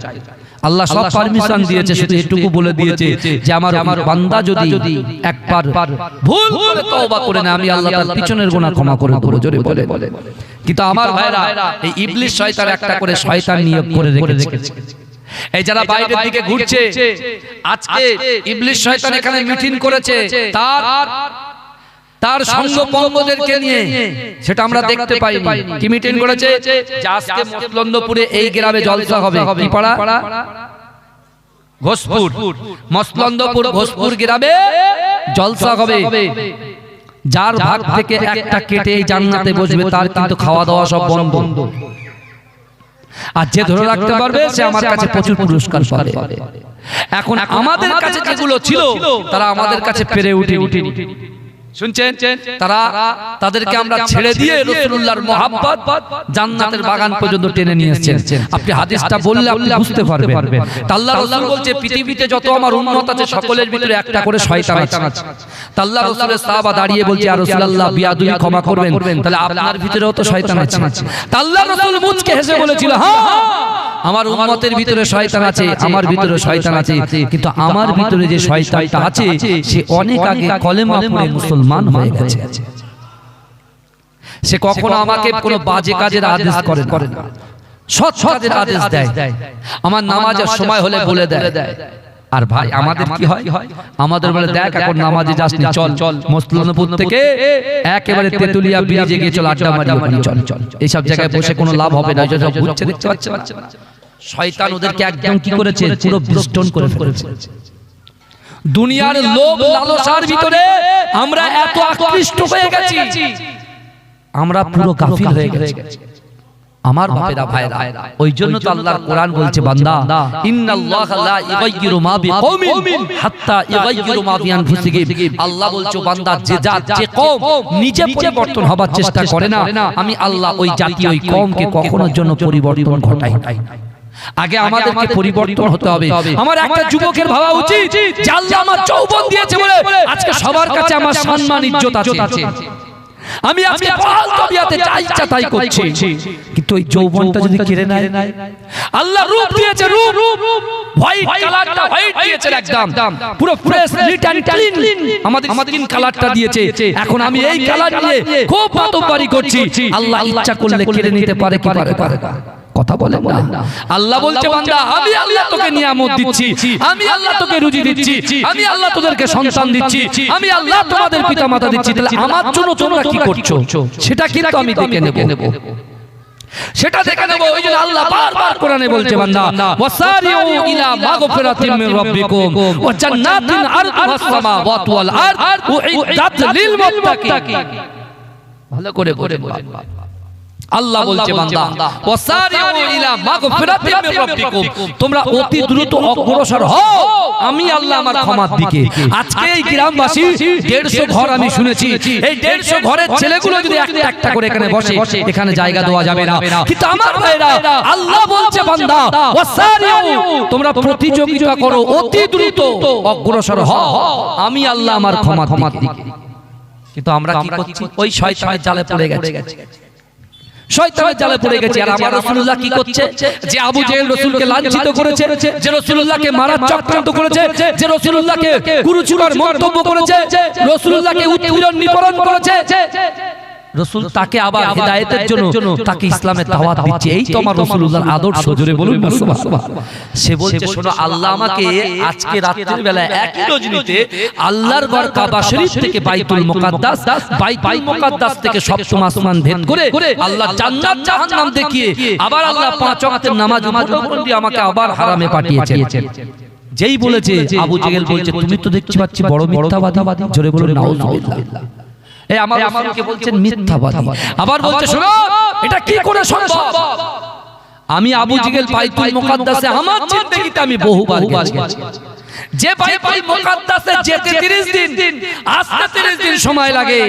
আল্লাহ সব পারমিশন দিয়েছে, শুধু এটুকু বলে দিয়েছে যে আমার বান্দা যদি একবার ভুল করে তওবা করে না আমি আল্লাহ তার পিছনের গুনাহ ক্ষমা করে দেব। জোরে বলে। কিন্তু আমার ভাইরা, এই ইবলিস শয়তান একটা করে শয়তান নিয়োগ করে রেখেছে। এই যারা বাইরের দিকে ঘুরছে, আজকে ইবলিস শয়তান এখানে মিটিং করেছে তার সঙ্গ পঙ্গদেরকে নিয়ে, সেটা আমরা দেখতে পাইনি। কি মিটিং করেছে? যে আজকে মসলন্দপুরে এই গ্রামে জলসা হবে। কি পাড়া? ঘোষপুর। মসলন্দপুর ঘোষপুর গ্রামে জলসা হবে। যার ভাগ থেকে একটা কেটে এই জান্নাতে বসবে তার কিন্তু খাওয়া দাওয়া সব বন্ধ। আর যে ধরে রাখতে পারবে সে আমার কাছে প্রচুর পুরস্কার পাবে। এখন আমাদের কাছে যেগুলো ছিল তারা আমাদের কাছে পেরে উঠেনি। শুনছেন? তারা তাদেরকে আমরা ছেড়ে দিয়ে রাসূলুল্লাহর মহব্বত জান্নাতের বাগান পর্যন্ত টেনে নিয়ে এসেছেন। আপনি হাদিসটা বললে আপনি বুঝতে পারবেন। আল্লাহ রাসূল বলছে পৃথিবীতে যত আমার উম্মত আছে সকলের ভিতরে একটা করে শয়তান আছে। আল্লাহ রাসূলের সাহাবা দাঁড়িয়ে বলছে ইয়া রাসূলুল্লাহ বিয়াদুই ক্ষমা করবেন, তাহলে আপনার ভিতরেও তো শয়তান আছে। আল্লাহ রাসূল মুচকে হেসে বলেছিল হ্যাঁ আমার উম্মতের ভিতরে শয়তান আছে, আমার ভিতরে শয়তান আছে, কিন্তু আমার ভিতরে যে শয়তানটা আছে সে অনেক আগে কলেমা পড়ে মুসলমান হয়ে গেছে। সে কখনো আমাকে কোনো বাজে কাজের আদেশ করে না, সৎ কাজের আদেশ দেয়। আমার নামাজের সময় হলে বলে দেয়। আর ভাই আমাদের কি হয়, আমাদের বলে দেখ এখন নামাজে যাসনি, চল মসলনপুর থেকে একেবারে তেতুলিয়া ব্রিজে গিয়ে চল আড্ডা মারি, ওখানে চল। এইসব জায়গায় বসে কোনো লাভ হবে না, যেসব ঘুরছে দেখতে পাচ্ছেন না। শয়তান ওদেরকে একদম কি করেছে, পুরো বিষ্টন করে ফেলেছে। দুনিয়ার লোভ লালসার ভিতরে আমরা এত আকৃষ্ট হয়ে গেছি, আমরা পুরো গাফিল হয়ে গেছি। আমার বাপেরা ভাইরা, ওই জন্য তো আল্লাহর কোরআন বলছে বান্দা ইন্নাল্লাহা লা ইগাইয়িরু মা বিকওমিন হাত্তা ইগাইয়িরু মা বিআনফুসিহিম। আল্লাহ বলছে বান্দা যে কওম নিজে পরিবর্তন হবার চেষ্টা করে না, আমি আল্লাহ ওই জাতি ওই কওমকে কখনোর জন্য পরিবর্তন ঘটাই না। আগে আমাদেরকে পরিবর্তন হতে হবে। আমার একটা যুবকের ভাবা উচিত যে আল্লাহ আমার যৌবন দিয়েছে বলে আজকে সবার কাছে আমার সম্মান ইজ্জত আছে। আমি আজকে পাল তবিয়াতে যা ইচ্ছা তাই করছি, কিন্তু ওই যৌবনটা যদি কেড়ে নেয়। আল্লাহ রূপ দিয়েছে, রূপ হোয়াইট কালারটা হোয়াইট দিয়েছে, একদম পুরো ফ্রেশ নিট এন্ড ক্লিন আমাদের স্কিন কালারটা দিয়েছে। এখন আমি এই কালার নিয়ে খুব বাতবাড়ি করছি, আল্লাহ ইচ্ছা করলে কেড়ে নিতে পারে কি পারে না? কথা বলেন না। আল্লাহ বলছে বান্দা আমি আল্লাহ তোকে নিয়ামত দিচ্ছি, আমি আল্লাহ তোকে রুজি দিচ্ছি, আমি আল্লাহ তোদেরকে সন্তান দিচ্ছি, আমি আল্লাহ তোমাদের পিতামাতা দিচ্ছি, তাহলে আমার জন্য তোমরা কি করছো সেটা কিন্তু আমি দেখে নেব, সেটা দেখে নেব। ওই জন্য আল্লাহ বারবার কোরআনে বলছে বান্দা ওয়াসারিউ ইলা মাগফিরাতিন মির রাব্বিকুম ওয়া জান্নাতিন আরদুহাস সামাওয়াতু ওয়াল আরদ উইদ্দাত লিল মুত্তাকিন। ভালো করে বলেন আল্লাহ বলছে বান্দা ওয়াসারিউ ইলা মাগফিরাতিন মির রাব্বিকুম, তোমরা অতি দ্রুত অগ্রসর হও আমি আল্লাহ আমার ক্ষমার দিকে। আজকে এই গ্রামবাসী 150 ঘর আমি শুনেছি, এই 150 ঘরের ছেলেগুলো যদি একটা একটা করে এখানে বসে, এখানে জায়গা দেওয়া যাবে না। কিন্তু আমার ভাইরা আল্লাহ বলছে বান্দা ওয়াসারিউ, তোমরা প্রতিযোগিতা করো, অতি দ্রুত অগ্রসর হও আমি আল্লাহ আমার ক্ষমার দিকে। কিন্তু আমরা কি করছি, ওই শয়তানের জালে পড়ে গেছি, শয়তানের জালে পড়ে গেছি। আর আমার রাসূলুল্লাহ কি করছে, যে আবু জেহেল রাসূলকে লাঞ্ছিত করেছে, যে রাসূলুল্লাহকে মারার চক্রান্ত করেছে, যে রাসূলুল্লাহকে কুরুচিকর মন্তব্য করেছে, রাসূলুল্লাহকে উৎপীড়ন নিপীড়ন করেছে, রাসূল তাকে আবার হিদায়াতের জন্য তাকে ইসলামের দাওয়াত দিচ্ছে। এই তো আমার রাসূলুল্লাহর আদর্শ, জোরে বলুন না সুবহানাল্লাহ। সে বলছে শোনো আল্লাহ আমাকে আজকে রাতের বেলা একই রজনীতে আল্লাহর ঘর কাবা শরীফ থেকে বাইতুল মুকাদ্দাস থেকে সপ্তম আসমান ভেদ করে আল্লাহ জান্নাত জাহান্নাম দেখিয়ে আবার আল্লাহ 5 ওয়াক্তের নামাজ উপলক্ষে দিয়ে আমাকে আবার হারামে পাঠিয়েছেন। যেই বলেছে আবু জেহেল বলছে তুমি তো দেখছি পাচ্ছি বড় মিথ্যাবাদী, জোরে বলুন নাউযুবিল্লাহ। এই আমার রাসূলকে বলছেন মিথ্যাবাদী, আবার বলছে শোনো এটা কি করে সম্ভব। আমি আবু জেহেল বাইতুল মুকাদ্দাসে আমার জিন্দেগিতে আমি বহুবার গেছি, যে বাইতুল মুকাদ্দাসে যেতে 30 দিন আসতে 30 দিন সময় লাগে,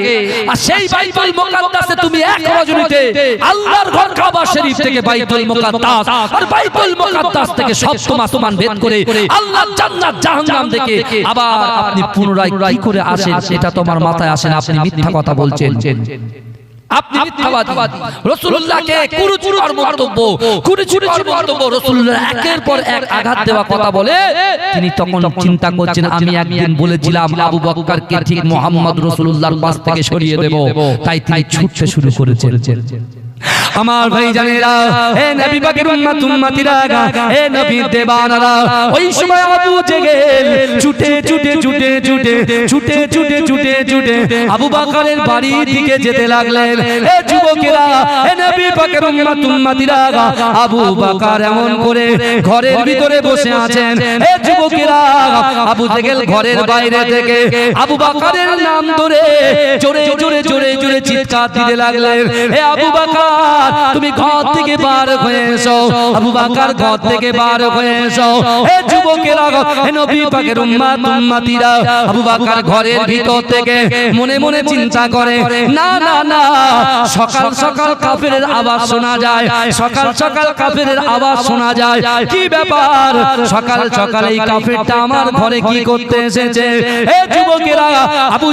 আর সেই বাইতুল মুকাদ্দাসে তুমি এক রজনীতে আল্লাহর ঘর কাবা শরীফ থেকে বাইতুল মুকাদ্দাস আর বাইতুল মুকাদ্দাস থেকে সপ্তম আসমান ভেদ করে আল্লাহ জান্নাত জাহান্নাম দেখে আবার আপনি পুনরায় কি করে আসেন সেটা তোমার মাথায় আসে না। আপনি মিথ্যা কথা বলছেন, আপনি মিথ্যাবাদী। রাসূলুল্লাহকে কুরুচিকর মন্তব্য রাসূলুল্লাহ একের পর এক আঘাত দেওয়া কথা বলে তিনি তখন চিন্তা করছেন আমি একদিন বলেছিলাম আবু বকরকে ঠিক মুহাম্মদ রাসূলুল্লাহর পাশ থেকে সরিয়ে দেব, তাই তিনি ছুটতে শুরু করেছেন। আমার ভাই জানেরা, হে নবী পাকের উম্মতিরা, হে নবী দেবানারা, ওই সময় আবু জেহেল ছুটে আবু বকরের বাড়ির দিকে যেতে লাগলেন। হে যুবকেরা, হে নবী পাকের উম্মতিরা, আবু বকর এমন করে ঘরের ভিতরে বসে আছেন। হে যুবকেরা, আবু জেহেল ঘরের বাইরে থেকে আবু বকরের নাম ধরে জোরে চিৎকার দিতে লাগলেন, হে আবু বকর তুমি ঘর থেকে বার হয়ে এসো, আবু বকর ঘর থেকে বার হয়ে এসো। হে যুবকেরা, হে নবী পাকের উম্মত উম্মতিরা, আবু বকর ঘরের ভিতর থেকে মনে মনে চিন্তা করে, না না না, সকাল সকাল কাফেরের আওয়াজ শোনা যায়, সকাল সকাল কাফেরের আওয়াজ শোনা যায়, কি ব্যাপার সকাল সকাল এই কাফেরটা আমার ঘরে কি করতে এসেছে? হে যুবকেরা, আবু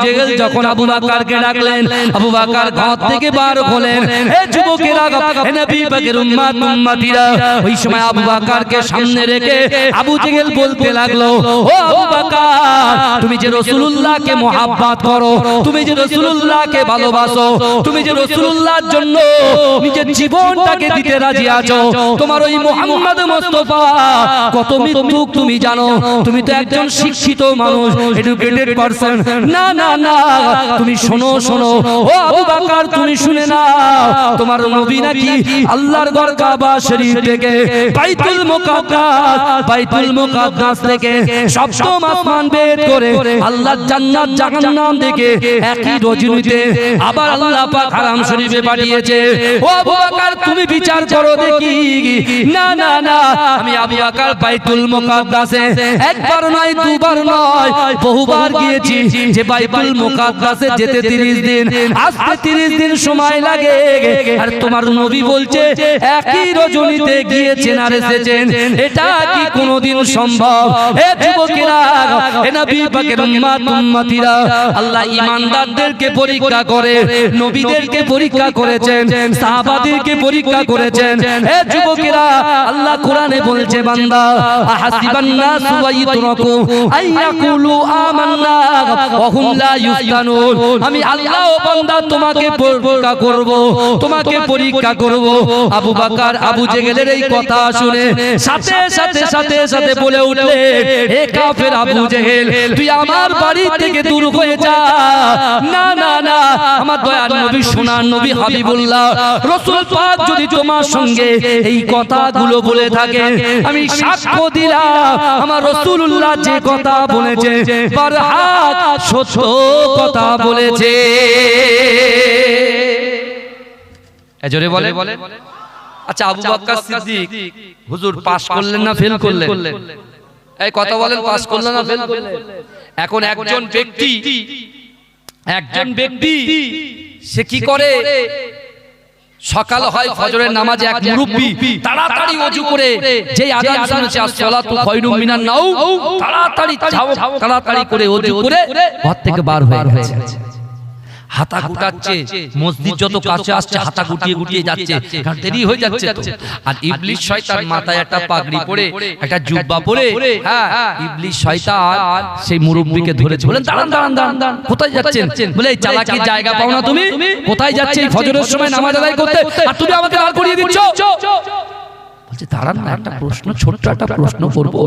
জেহেল যখন আবু বকরকে ডাকলেন, আবু বকর ঘর থেকে বার হলেন। হে যুবকেরা, হে নবী পাকের উম্মত উম্মতিরা, ওই সময় আবু বকরকে সামনে রেখে আবু জেহেল বলতে লাগলো, ও আবু বকর, তুমি যে রাসূলুল্লাহকে মহব্বত করো, তুমি যে রাসূলুল্লাহকে ভালোবাসো, তুমি যে রাসূলুল্লাহর জন্য নিজের জীবনটাকে দিতে রাজি আছো, তোমার ওই মুহাম্মদ মুস্তাফা কত মিথ্যুক তুমি জানো? তুমি তো একজন শিক্ষিত মানুষ, এডুকেটেড পারসন। না না না, তুমি শোনো শোনো, ও আবু বকর তুমি শুনে নাও, তোমার নবী নাকি আল্লাহর ঘর কাবা শরীফ থেকে বাইতুল মুকাদ্দাস থেকে সপ্তম আসমান ভেদ করে আল্লাহ জান্নাত জাহান্নাম দেখে একই রজনীতে আবার আল্লাহ পাক হারাম শরীফে পাঠিয়েছে। ও আবু বকর তুমি বিচার করো দেখি। না না না, আমি আবু বকর বাইতুল মুকাদ্দাসে একবার নয় দুবার নয় বহুবার গিয়েছি, যে বাইতুল মুকাদ্দাসে যেতে 30 দিন, আসতে 30 দিন সময় লাগে, আর তোমার নবী বলছে একই রজনীতে গিয়েছেন আর এসেছেন, এটা কি কোনোদিন সম্ভব? হে যুবকেরা, হে নবী পাকের উম্মত উম্মতিরা, আল্লাহ ঈমানদারদেরকে পরীক্ষা করে, নবীদেরকে পরীক্ষা করেছেন, সাহাবাদেরকে পরীক্ষা করেছেন। হে যুবকেরা, আল্লাহ কোরআনে বলছে, বান্দা আহাসিবান নাসু ওয়াইতরাকু আইয়াকুলু আমান্না ওয়া হুম লা ইফতানুন, আমি আল্লাহ ও বান্দা তোমাকে পরীক্ষা করব, তোমাকে পরীক্ষা করব। আবু বকর আবু জেহেলের এই কথা শুনে সাথে সাথে সাথে সাথে বলে উঠলে, হে কাফের আবু জেহেল, তুই আমার বাড়ি থেকে দূর হয়ে যা। না না না, আমার দয়ার নবী সোনার নবী হাবিবুল্লাহ রাসূল পাক যদি তোমার সঙ্গে এই কথাগুলো বলে থাকে, আমি সাক্ষ্য দিলাম আমার রাসূলুল্লাহ যে কথা বলেছে বারহাক সত্য কথা বলেছে। এজরে বলে। আচ্ছা, আবু বকর সিদ্দিক হুজুর পাস করলেন না ফেল করলেন? এই কথা বলেন, পাস করলেন না ফেল করলেন? এখন একজন ব্যক্তি সে কি করে, সকাল হয় ফজরের নামাজে এক মুরব্বি তাড়াতাড়ি ওযু করে যেই আযান শুনেছে আসসালাতু খায়রুম মিনান নাও, তাড়াতাড়ি করে ওযু করে ঘর থেকে বার হয়ে গেছে, হাতা গুটাচ্ছে, মসজিদ যত কাছে আসছে হাতা গুটিয়ে গুটিয়ে যাচ্ছে, কারণ দেরি হয়ে যাচ্ছে তো। আর ইবলিস শয়তান মাথায় একটা পাগড়ি পরে একটা জুব্বা পরে, হ্যাঁ, ইবলিস শয়তান সেই মুরব্বিকে ধরেছে, বলেন দাঁড়ান দাঁড়ান দাঁড়ান, কোথায় যাচ্ছেন? বলে এই চালাকির জায়গা পাও না তুমি, কোথায় যাচ্ছে এই ফজরের সময় নামাজ আদায় করতে, আর তুমি আমাকে দাঁড় করিয়ে দিচ্ছ? বলছে দাঁড়ান না, একটা প্রশ্ন, ছোট্ট একটা প্রশ্ন করব।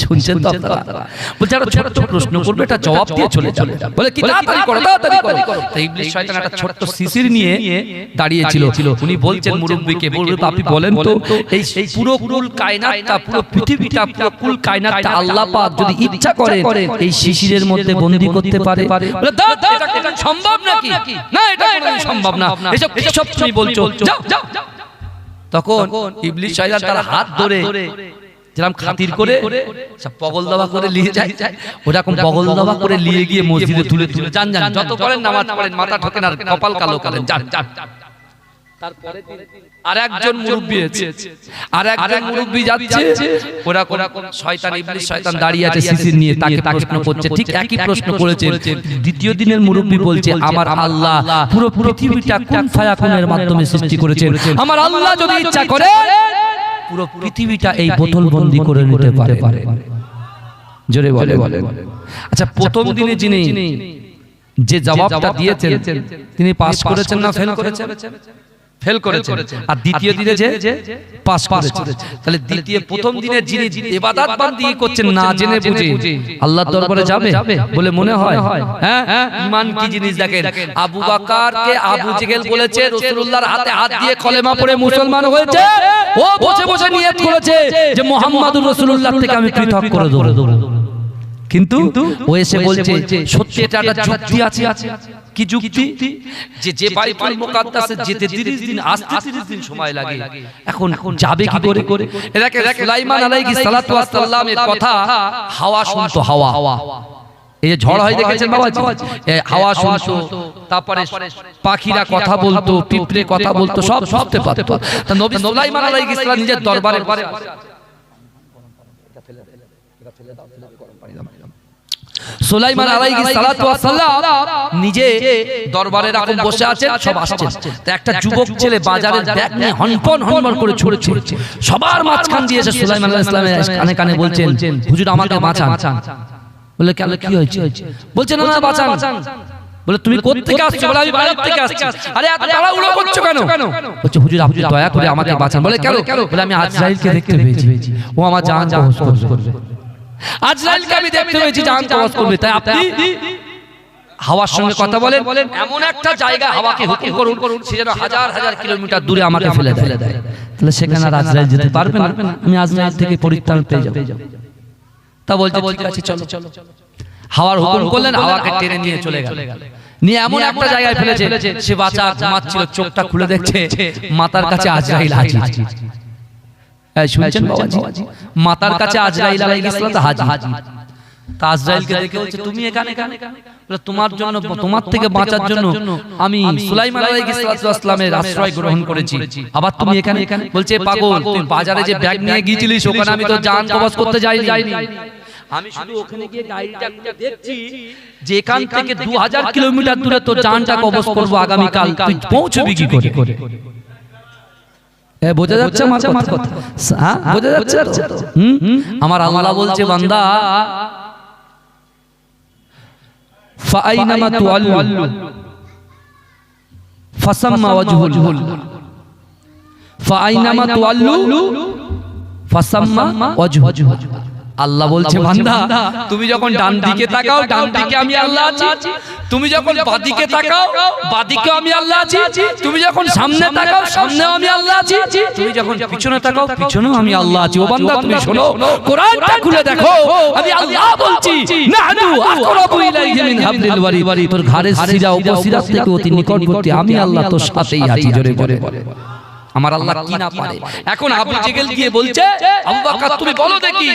শুনছেন তো আপনারা? বলছে একটা ছোট্ট প্রশ্ন করবে, এটা জবাব দিয়ে চলে যাবে। বলে কি তাড়াতাড়ি করো, তাড়াতাড়ি করো। তো ইবলিস শয়তান একটা ছোট্ট শিশির নিয়ে দাঁড়িয়েছিল, উনি বলছেন মুরব্বিকে, বলবে আপনি বলেন তো এই পুরো কুল কায়নাতটা, পুরো পৃথিবীটা, পুরো কুল কায়নাতটা আল্লাহ পাক যদি ইচ্ছা করে এই শিশিরের মধ্যে বন্দী করতে পারে? বলে এটা সম্ভব নাকি? না, এটা কোনোদিন সম্ভব না, এসব কিসব তুমি বলছো, যাও যাও। তখন ইবলিস শয়তান তার হাত ধরে যেরকম খাতির করে সব পগল দাবা করে নিয়ে যায়, ওরকম পগল দাবা করে নিয়ে গিয়ে মসজিদে তুলে তুলে যান যত করেন নামাজ পড়েন, মাথা ঠোকেন আর কপাল কালো করেন, যান। তারপরে আরেকজন মুরব্বি যাচ্ছে, ওরা শয়তান ইবলিস শয়তান দাঁড়িয়ে আছে শিশির নিয়ে, তাকে প্রশ্ন করছে, ঠিক একই প্রশ্ন করেছে। দ্বিতীয় দিনের মুরব্বি বলছে, আমার আল্লাহ পুরো পৃথিবীটা কুন ফায়াকুনের মাধ্যমে সৃষ্টি করেছেন, আমার আল্লাহ যদি ইচ্ছা করে পুরো পৃথিবীটা এই বোতল বন্দী করে নিতে পারে। জোরে বলে। আচ্ছা, প্রথম দিনে যিনি যে জবাবটা দিয়েছেন তিনি পাস করেছেন না ফেল করেছেন? ফেল করেছে। আর দ্বিতীয় দিনে যে পাস করেছে, তাহলে প্রথম দিনে যিনি ইবাদত বান্দি করছেন না জেনে বুঝে আল্লাহর দরবারে যাবে বলে মনে হয়? হ্যাঁ, ঈমান কি জিনিস দেখেন। আবু বকরকে আবু জেহেল বলেছে রাসূলুল্লাহর হাতে হাত দিয়ে কলেমা পড়ে মুসলমান হয়েছে, ও বসে বসে নিয়ত করেছে যে মুহাম্মাদুর রাসূলুল্লাহ থেকে আমি পৃথক করে দেব। কিন্তু ও এসে বলছে সত্যি এটা একটা যুক্তি আছে। কি যুক্তি? যে বাইতুল মুকাদ্দাসে যেতে 30 দিন আসতে 30 দিন সময় লাগে, এখন যাবে কি করে? এটাকে সুলাইমান আলাইহিস সালাতু ওয়াস সালামের কথা হাওয়া শুনতো। হাওয়া, এই যে ঝড় হয় দেখেছেন বাবাজি, হাওয়া শুনতো, তারপরে পাখিরা কথা বলতো, পিঁপড়ে কথা বলতো, সব শুনতে পারতো। তা নবী সুলাইমান আলাইহিস সালাম নিজের দরবারে সুলাইমান আলাইহিস সালাতু ওয়াস সালাম নিজে দরবারে রাখুন বসে আছেন, সব আসছেন। তো একটা যুবক ছেলে বাজারের ব্যাগ নিয়ে হনপন করে ছুটছে, সবার মাঝখান দিয়ে এসে সুলাইমান আলাইহিস সালামের কানে বলছেন, হুজুর আমাকে বাঁচান। বলে কেন, কি হয়েছে? বলছে না বাঁচান। বলে তুমি কোথা থেকে আসছো? বলে আমি বাইরে থেকে আসছি। আরে এত তাড়াহুড়ো করছো কেন? বলছে হুজুর আপনি দয়া করে আমাকে বাঁচান। বলে কেন? বলে আমি আজরাইলকে দেখতে পেয়েছি, ও আমার জান কবজ করবে। আজরাইলকে আমি দেখতে পেয়েছি, জান কবজ করবে, তাই আপনি হাওয়ার সঙ্গে কথা বলেন, এমন একটা জায়গা হাওয়াকে হুকুম করুন সে যেন হাজার হাজার কিলোমিটার দূরে আমাকে ফেলে দেয়। তাহলে সেখানে আর আজরাইল যেতে পারবে না, আমি আজরাইল থেকে পরিত্রাণ পেয়ে যাব। তা বলতে ঠিক আছে চলো। হাওয়ার হুকুম করলেন, হাওয়াকে টেনে নিয়ে চলে গেল। নিয়ে এমন একটা জায়গায় ফেলেছে, সে বাচ্চা ঘুমাচ্ছিল, চোখটা খুলে দেখছে মাতার কাছে আজরাইল হাজির। এই শুনছেন বাবাজি, মাতার কাছে আজরাইল আলাইহিস সালাম হাজির। তা আজরাইলকে দেখে বলছে তুমি এখানে? বলে তোমার জন্য, তোমার থেকে বাঁচার জন্য আমি সুলাইমান আলাইহিস সালামের আশ্রয় গ্রহণ করেছি, আবার তুমি এখানে? বলছে পাগল, তুই বাজারে যে ব্যাগ নিয়ে গিয়েছিলিস ওখানে আমি তো জান কবজ করতে যাইনি, আমি শুধু ওখানে গিয়ে গাড়িটা দেখছি যে এখান থেকে 2000 কিলোমিটার দূরে তো জানটা কবজ করব আগামী কাল, তুই পৌঁছবি কি করে? বোঝা যাচ্ছে আমার কথা? হ্যাঁ বোঝা যাচ্ছে। আমার আল্লাহ বলছে বান্দা ফাআইনামা তুআল্লু ফাসাম্মা ওয়াজহুল, ফাআইনামা তুআল্লু ফাসাম্মা ওয়াজহুল। আল্লাহ বলছে বান্দা তুমি যখন ডান দিকে তাকাও, ডান দিকে আমি আল্লাহ আছি, তুমি যখন বাদিকে তাকাও, বাদিকে আমি আল্লাহ আছি, তুমি যখন সামনে তাকাও, সামনেও আমি আল্লাহ আছি, তুমি যখন পিছনে তাকাও, পিছনেও আমি আল্লাহ আছি। ও বান্দা তুমি শোনো, কোরআনটা খুলে দেখো, আমি আল্লাহ বলছি নাহনু আকরাবু ইলাইহি মিন হাবলিল ওয়ারিদ, তোর ঘাড়ের শিরা উপশিরা থেকে অতি নিকটবর্তী আমি আল্লাহ তোর সাথেই আছি। জোরে বলে আমার আল্লাহ কি না পারে। এখন আবু জেহেল গিয়ে বলছে আবু বকর তুমি বলো দেখি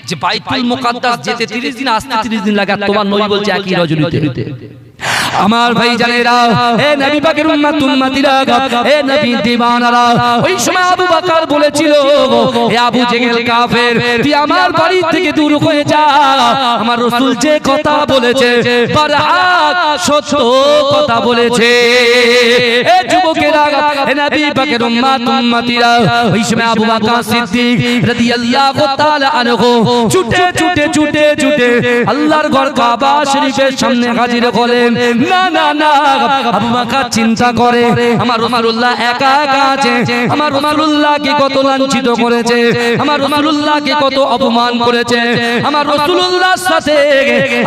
যে বাইতুল মুকাদ্দাস যেতে 30 দিন আসতে 30 দিন লাগে, তোমার নবী বলছে একই রজনীতে। আমার ভাই জানেরা, এ নবী পাকের উম্মতিরা, এ নবী দিওয়ানারা, ওই সময় আবু বকর বলেছিল হে আবু জেহেল কাফের, তুই আমার বাড়ি থেকে দূর হয়ে যা, আমার রাসূল যে কথা বলেছে বারআত সত্য কথা বলেছে। এ যুবকেরা, এ নবী পাকের উম্মতিরা, ওই সময় আবু বকর সিদ্দিক রাদিয়াল্লাহু তাআলা আনহু ছুটে আল্লাহর ঘর কাবা শরীফের সামনে হাজির হলেন। না আবু বকর চিন্তা করে আমার রাসূলুল্লাহ একা আছে, আমার রাসূলুল্লাহকে কত লাঞ্ছিত করেছে, আমার রাসূলুল্লাহকে কত অপমান করেছে, আমার রাসূলুল্লাহর সাথে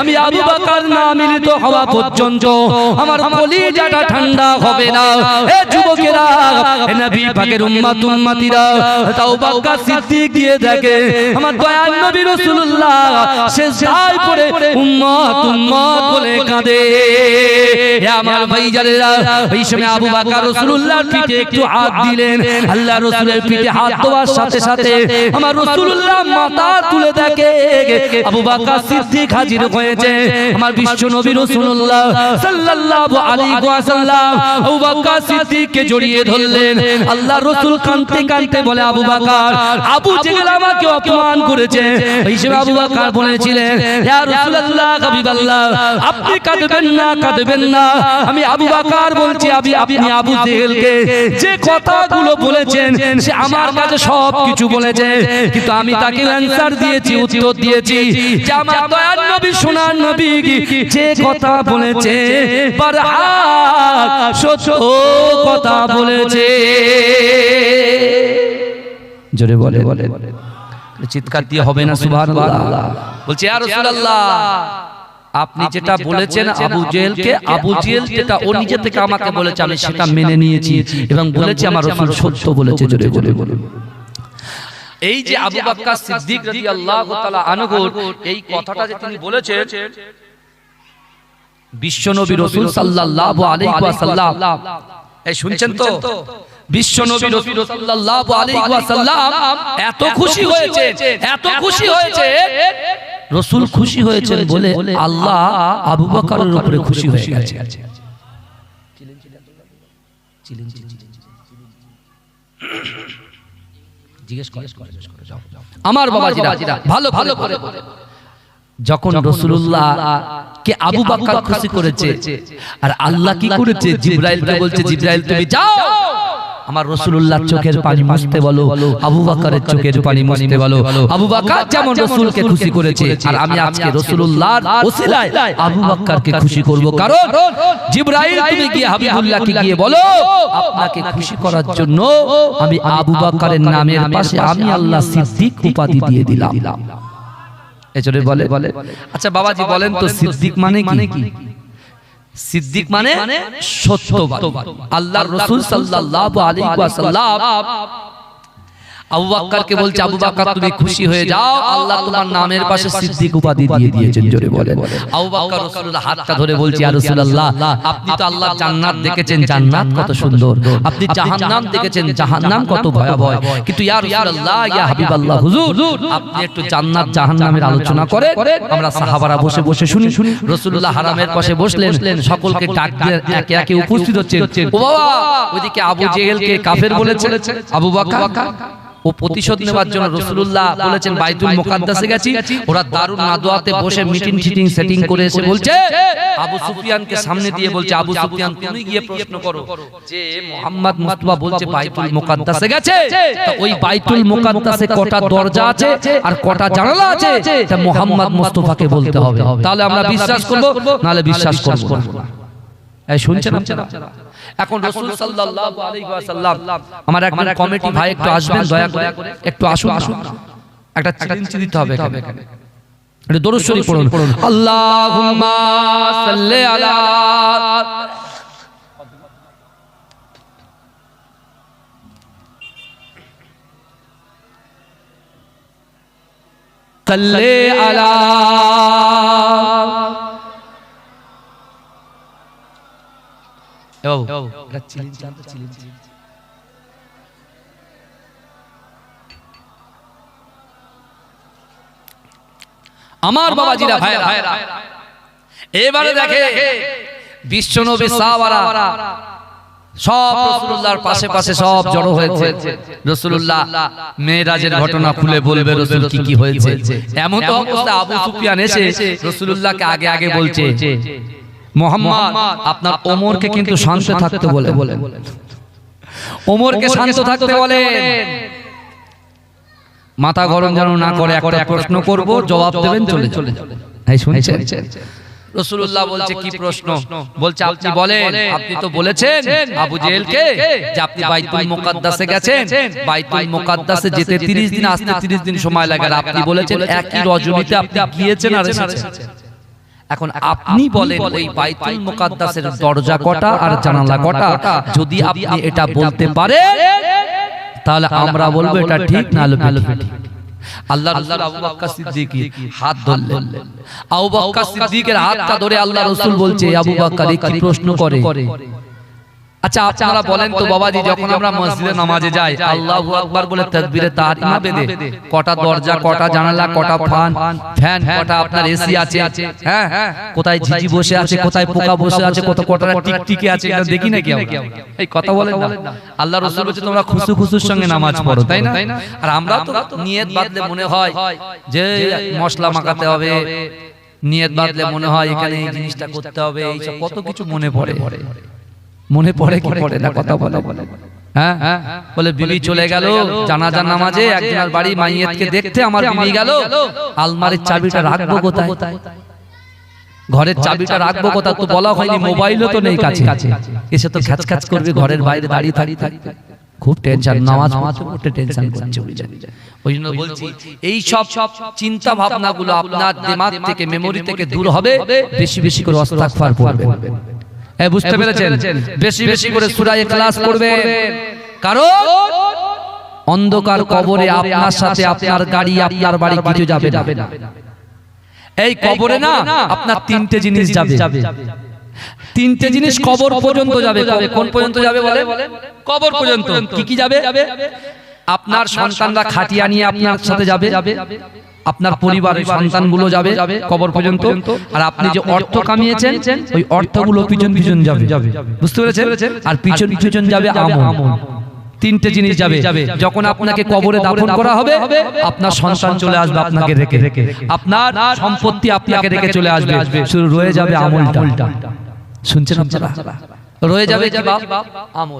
আমি আবু বকর না মিলিত হওয়া পর্যন্ত আমার কলিজাটা ঠান্ডা হবে না। এ যুবকেরা, এ নবী পাকের উম্মতিরা, তাও বকর সিদ্দিক দিয়ে দেখে আমার দয়ার নবী রাসূলুল্লাহ সিজদায় পড়ে উম্মত বলে কাঁদে। আমার ভাইজানেরা, এই সময় আবু বকর রাসূলুল্লাহর পিঠে একটু হাত দিলেন। আল্লাহ রাসূলের পিঠে হাত দেওয়ার সাথে সাথে আমার রাসূলুল্লাহ মাথা তুলে দেখে আবু বকর সিদ্দিক হাজির হয়েছে। আমার বিশ্ব নবী রাসূলুল্লাহ সাল্লাল্লাহু আলাইহি ওয়াসাল্লাম আবু বকর সিদ্দিককে জড়িয়ে ধরলেন। আল্লাহ রাসূল কাঁদতে কাঁদতে বলে আবু বকর, আবু জেহেল আমাকে অপমান করেছে। এই সময় আবু বকর বলেছিলেন ইয়া রাসূলুল্লাহ হাবিবাল্লাহ, আপনি কাঁদবেন না, আমি আবু বকর বলছি আপনি আবু জেহেলকে যে কথাগুলো বলেছেন সে আমার কাছে সব কিছু বলেছে, কিন্তু আমি তাকে অ্যানসার দিয়েছি, উত্তর দিয়েছি যে আমার দয়ার নবী সোনার নবী যে কথা বলেছে বারআত সত্য কথা বলেছে। জোরে বলে চিৎকার দিয়ে হবে না সুবহানাল্লাহ। বলছে ইয়া রাসূলুল্লাহ আপনি যেটা বলেছেন আবু জেহেল যেটা ও নিজে থেকে আমাকে বলেছে আমি সেটা মেনে নিয়েছি এবং বলেছি আমার রাসূল সত্য বলেছে। জোরে বলে এই যে আবু বকর সিদ্দিক রাদিয়াল্লাহু তাআলা আনহু এই কথাটা যে তিনি বলেছেন, বিশ্বনবী রাসূল সাল্লাল্লাহু আলাইহি ওয়াসাল্লাম, এই শুনছেন তো, বিশ্বনবী রাসূল সাল্লাল্লাহু আলাইহি ওয়াসাল্লাম এত খুশি হয়েছে, এত খুশি হয়েছে, রাসূল খুশি হয়েছেন বলে আল্লাহ আবু বকরের উপরে খুশি হয়ে গেছে। জিজ্ঞেস করে যাও আমার বাবাজিরা ভালো ভালো করে, যখন রাসূলুল্লাহ কে আবু বকর খুশি করেছে, আর আল্লাহ কি করেছে, জিবরাইলকে বলছে, জিবরাইল তুমি যাও আমার রাসূলুল্লাহর চোখের পানি মুছতে বলো, আবু বকরের চোখের পানি মুছতে বলো। আবু বকর যেমন রাসূলকে খুশি করেছে, আর আমি আজকে রাসূলুল্লাহর ওসিলায় আবু বকরকে খুশি করব, কারণ জিবরাইল তুমি গিয়ে হাবিবুল্লাহকে গিয়ে বলো আপনাকে খুশি করার জন্য আমি আবু বকরের নামের পাশে আমি আল্লাহ সিদ্দিক উপাধি দিয়ে দিলাম। এজন্য বলে, আচ্ছা বাবাজি বলেন তো সিদ্দিক মানে কি? সিদ্দিক মানে সত্যবাদী। আল্লাহর রাসূল সাল্লাল্লাহু আলাইহি ওয়াসাল্লাম আবু বকরকে বলছে, আবু বকর তুমি খুশি হয়ে যাও, আল্লাহ তোমার নামের পাশে সিদ্দিক উপাধি দিয়ে দিয়েছেন। জোরে বলেন। আবু বকর রাসূলুল্লাহ হাতটা ধরে বলছে, ইয়া রাসূলুল্লাহ আপনি তো আল্লাহর জান্নাত দেখেছেন, জান্নাত কত সুন্দর, আপনি জাহান্নাম দেখেছেন, জাহান্নাম কত ভয়াবহ, কিন্তু ইয়া রাসূলুল্লাহ ইয়া হাবিবাল্লাহ হুজুর আপনি একটু জান্নাত জাহান্নামের আলোচনা করেন, আমরা সাহাবারা বসে বসে শুনি। রাসূলুল্লাহ হারামের পাশে বসলেন, সকলকে ডাক দিয়ে একে একে উপস্থিত হচ্ছেন। ও বাবা ওইদিকে আবু জেহেলকে কাফের বলেছে আবু বকর, ও প্রতিশোধ নেওয়ার জন্য রাসূলুল্লাহ বলেছেন বাইতুল মুকাদ্দাসে গেছি, ওরা দারুন নাদওয়াতে বসে মিটিং সেটিং করে এসে বলছে, আবু সুফিয়ানকে সামনে দিয়ে বলছে, আবু সুফিয়ান তুমি গিয়ে প্রশ্ন করো যে মুহাম্মদ মুস্তাফা বলছে বাইতুল মুকাদ্দাসে গেছে, তো ওই বাইতুল মুকাদ্দাসে কটা দরজা আছে আর কটা জানালা আছে তা মুহাম্মদ মুস্তাফাকে বলতে হবে, তাহলে আমরা বিশ্বাস করব, নালে বিশ্বাস করব না। এই শুনছেন আপনারা? এখন রাসূল সাল্লাল্লাহু আলাইহি ওয়াসাল্লাম, আমার একজন কমিটি ভাই একটু আসবেন দয়া করে, একটু আসুন, একটা চ্যালেঞ্জ দিতে হবে এখানে, একটু দরুদ শরীফ পড়ুন, আল্লাহুম্মা সাল্লি আলা সাল্লি আলা আমার বাবাজিরা ভাইরা, এবারে দেখে বিশ্বনবী সাহাবারা সব রাসূলুল্লাহর পাশে পাশে সব জড়ো হয়েছে। রাসূলুল্লাহ মেরাজের ঘটনা খুলে বলবে রাসূল কি হয়েছে। এমন তো অবস্থা আবু সুফিয়ান এসে রাসূলুল্লাহকে আগে আগে বলছে, মুহাম্মদ আপনার ওমরকে কিন্তু শান্ত থাকতে বলেন, ওমরকে শান্ত থাকতে বলেন, মাথা গরম যেন না করে, একটা প্রশ্ন করব জবাব দেবেন, চলে চলে এই শুনছেন? রাসূলুল্লাহ বলছে কি প্রশ্ন? বলছে আপনি বলেন, আপনি তো বলেছেন আবু জেহেলকে যে আপনি বাইতুল মুকাদ্দাসে গেছেন, বাইতুল মুকাদ্দাসে যেতে 30 দিন আসতে 30 দিন সময় লাগে, আর আপনি বলেছেন একই রজনীতে আপনি গিয়েছেন আর এসেছেন। এখন আপনি বলেন ওই বাইতুল মুকাদ্দাসের দরজা কটা আর জানালা কটা, যদি আপনি এটা বলতে পারেন তাহলে আমরা বলবো এটা ঠিক, না হলে ঠিক। আল্লাহ রাসূল আবু বকর সিদ্দিকী হাত ধরলেন, আবু বকর সিদ্দিকের হাতটা ধরে আল্লাহ রাসূল বলছে, আবু বকর কি প্রশ্ন করে? আচ্ছা আপনারা বলেন তো বাবাজি, যখন আমরা মসজিদে নামাজে যাই আল্লাহু আকবার বলে তাকবীরে তাহরিমা বেঁধে কটা দরজা, কটা জানালা, কটা ফ্যান, কটা আপনার এসি আছে, হ্যাঁ কোথায় ঝিঝি বসে আছে, কোথায় পোকা বসে আছে, কত কটা টিকটিকি আছে, এটা দেখি নাকি আমরা? এই কথা বলেন না। আল্লাহ রাসূল বলেছে তোমরা খুশু খুশুর সঙ্গে নামাজ পড়ো, তাই না? আর আমরা তো নিয়ত বাদলে মনে হয় যে মশলা মাখাতে হবে, নিয়ত বাদলে মনে হয় এখানে এই জিনিসটা করতে হবে, এইসব কত কিছু মনে পড়ে কি পড়ে না? কথা বলে হ্যাঁ বলে বিবি চলে গেল জানাজা নামাজে, একজনের বাড়ি মাইয়াতকে দেখতে, আমার বিবি গেল, আলমারির চাবিটা রাখবো কোথায়, ঘরের চাবিটা রাখবো কোথায়, তো বলা হয়নি, মোবাইলও তো নেই কাছে, এসে তো খ্যাচ খ্যাচ করবে ঘরের বাইরে দাঁড়িয়ে থাকবে, খুব টেনশন, নামাজ পড়তে টেনশন করছে। ওই জন্য বলছি এই সব চিন্তা ভাবনাগুলো আপনার দিমাগ থেকে, মেমোরি থেকে দূর হবে, বেশি বেশি করে ইস্তিগফার পড়বেন। বুঝতে পেরেছেন? বেশি বেশি করে সূরা ইখলাস পড়বেন, কারণ অন্ধকার কবরে আপনার সাথে আপনার গাড়ি আপনার বাড়ি কিছু যাবে না। এই কবরে না আপনার তিনটে জিনিস যাবে, তিনটে জিনিস কবর পর্যন্ত যাবে। কোন পর্যন্ত যাবে বলে? কবর পর্যন্ত। কি কি যাবে? আপনার সন্তানরা খাটিয়া নিয়ে আপনার সাথে যাবে, আপনার পরিবারের সন্তানগুলো যাবে কবর পর্যন্ত, আর আপনি যে অর্থ কামিয়েছেন ওই অর্থগুলো পিছন পিছন যাবে, বুঝতে পেরেছেন? আর পিছন পিছন যাবে আমল। তিনটে জিনিস যাবে। যখন আপনাকে কবরে দাফন করা হবে আপনার সন্তান চলে আসবে আপনাকে রেখে, আপনার সম্পত্তি আপনাকে রেখে চলে আসবে, শুধু রয়ে যাবে আমলটা। শুনছেন আপনারা? রয়ে যাবে কি বাপ? আমল।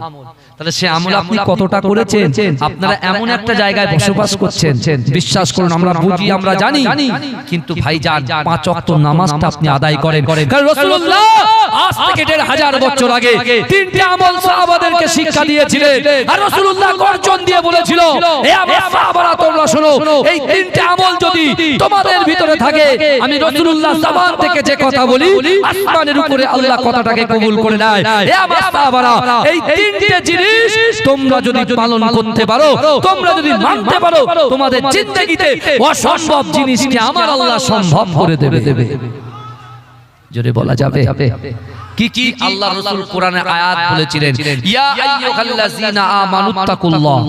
তাহলে সে আমল আপনি কতটা করেছেন? আপনারা এমন একটা জায়গায় বসবাস করছেন, বিশ্বাস করুন আমরা বুঝি, আমরা জানি, কিন্তু ভাইজান 5 ওয়াক্ত নামাজটা আপনি আদায় করেন। কারণ রাসূলুল্লাহ আজ থেকে 1500 বছর আগে তিনটে আমল সাহাবাদেরকে শিক্ষা দিয়েছিলেন, আর রাসূলুল্লাহ গর্জন দিয়ে বলেছিল, হে আমার সাহাবারা তোমরা শোনো, এই তিনটে আমল যদি তোমাদের ভিতরে থাকে, আমি রাসূলুল্লাহ জবান থেকে যে কথা বলি আসমানের উপরে আল্লাহ কথাটাকে কবুল করে নেয়। হে আমার সাহাবারা, এই তিনটে জিনিস তোমরা যদি পালন করতে পারো, তোমরা যদি মানতে পারো, তোমাদের জিন্দেগিতে অসম্ভব জিনিসকে আমার আল্লাহ সম্ভব করে দেবে। জোরে বলা যাবে? কি কি আল্লাহ রাসূল কোরআনে আয়াত বলেছিলেন? ইয়া আইয়ুহাল্লাযীনা আমানুত্তাকুল্লাহ,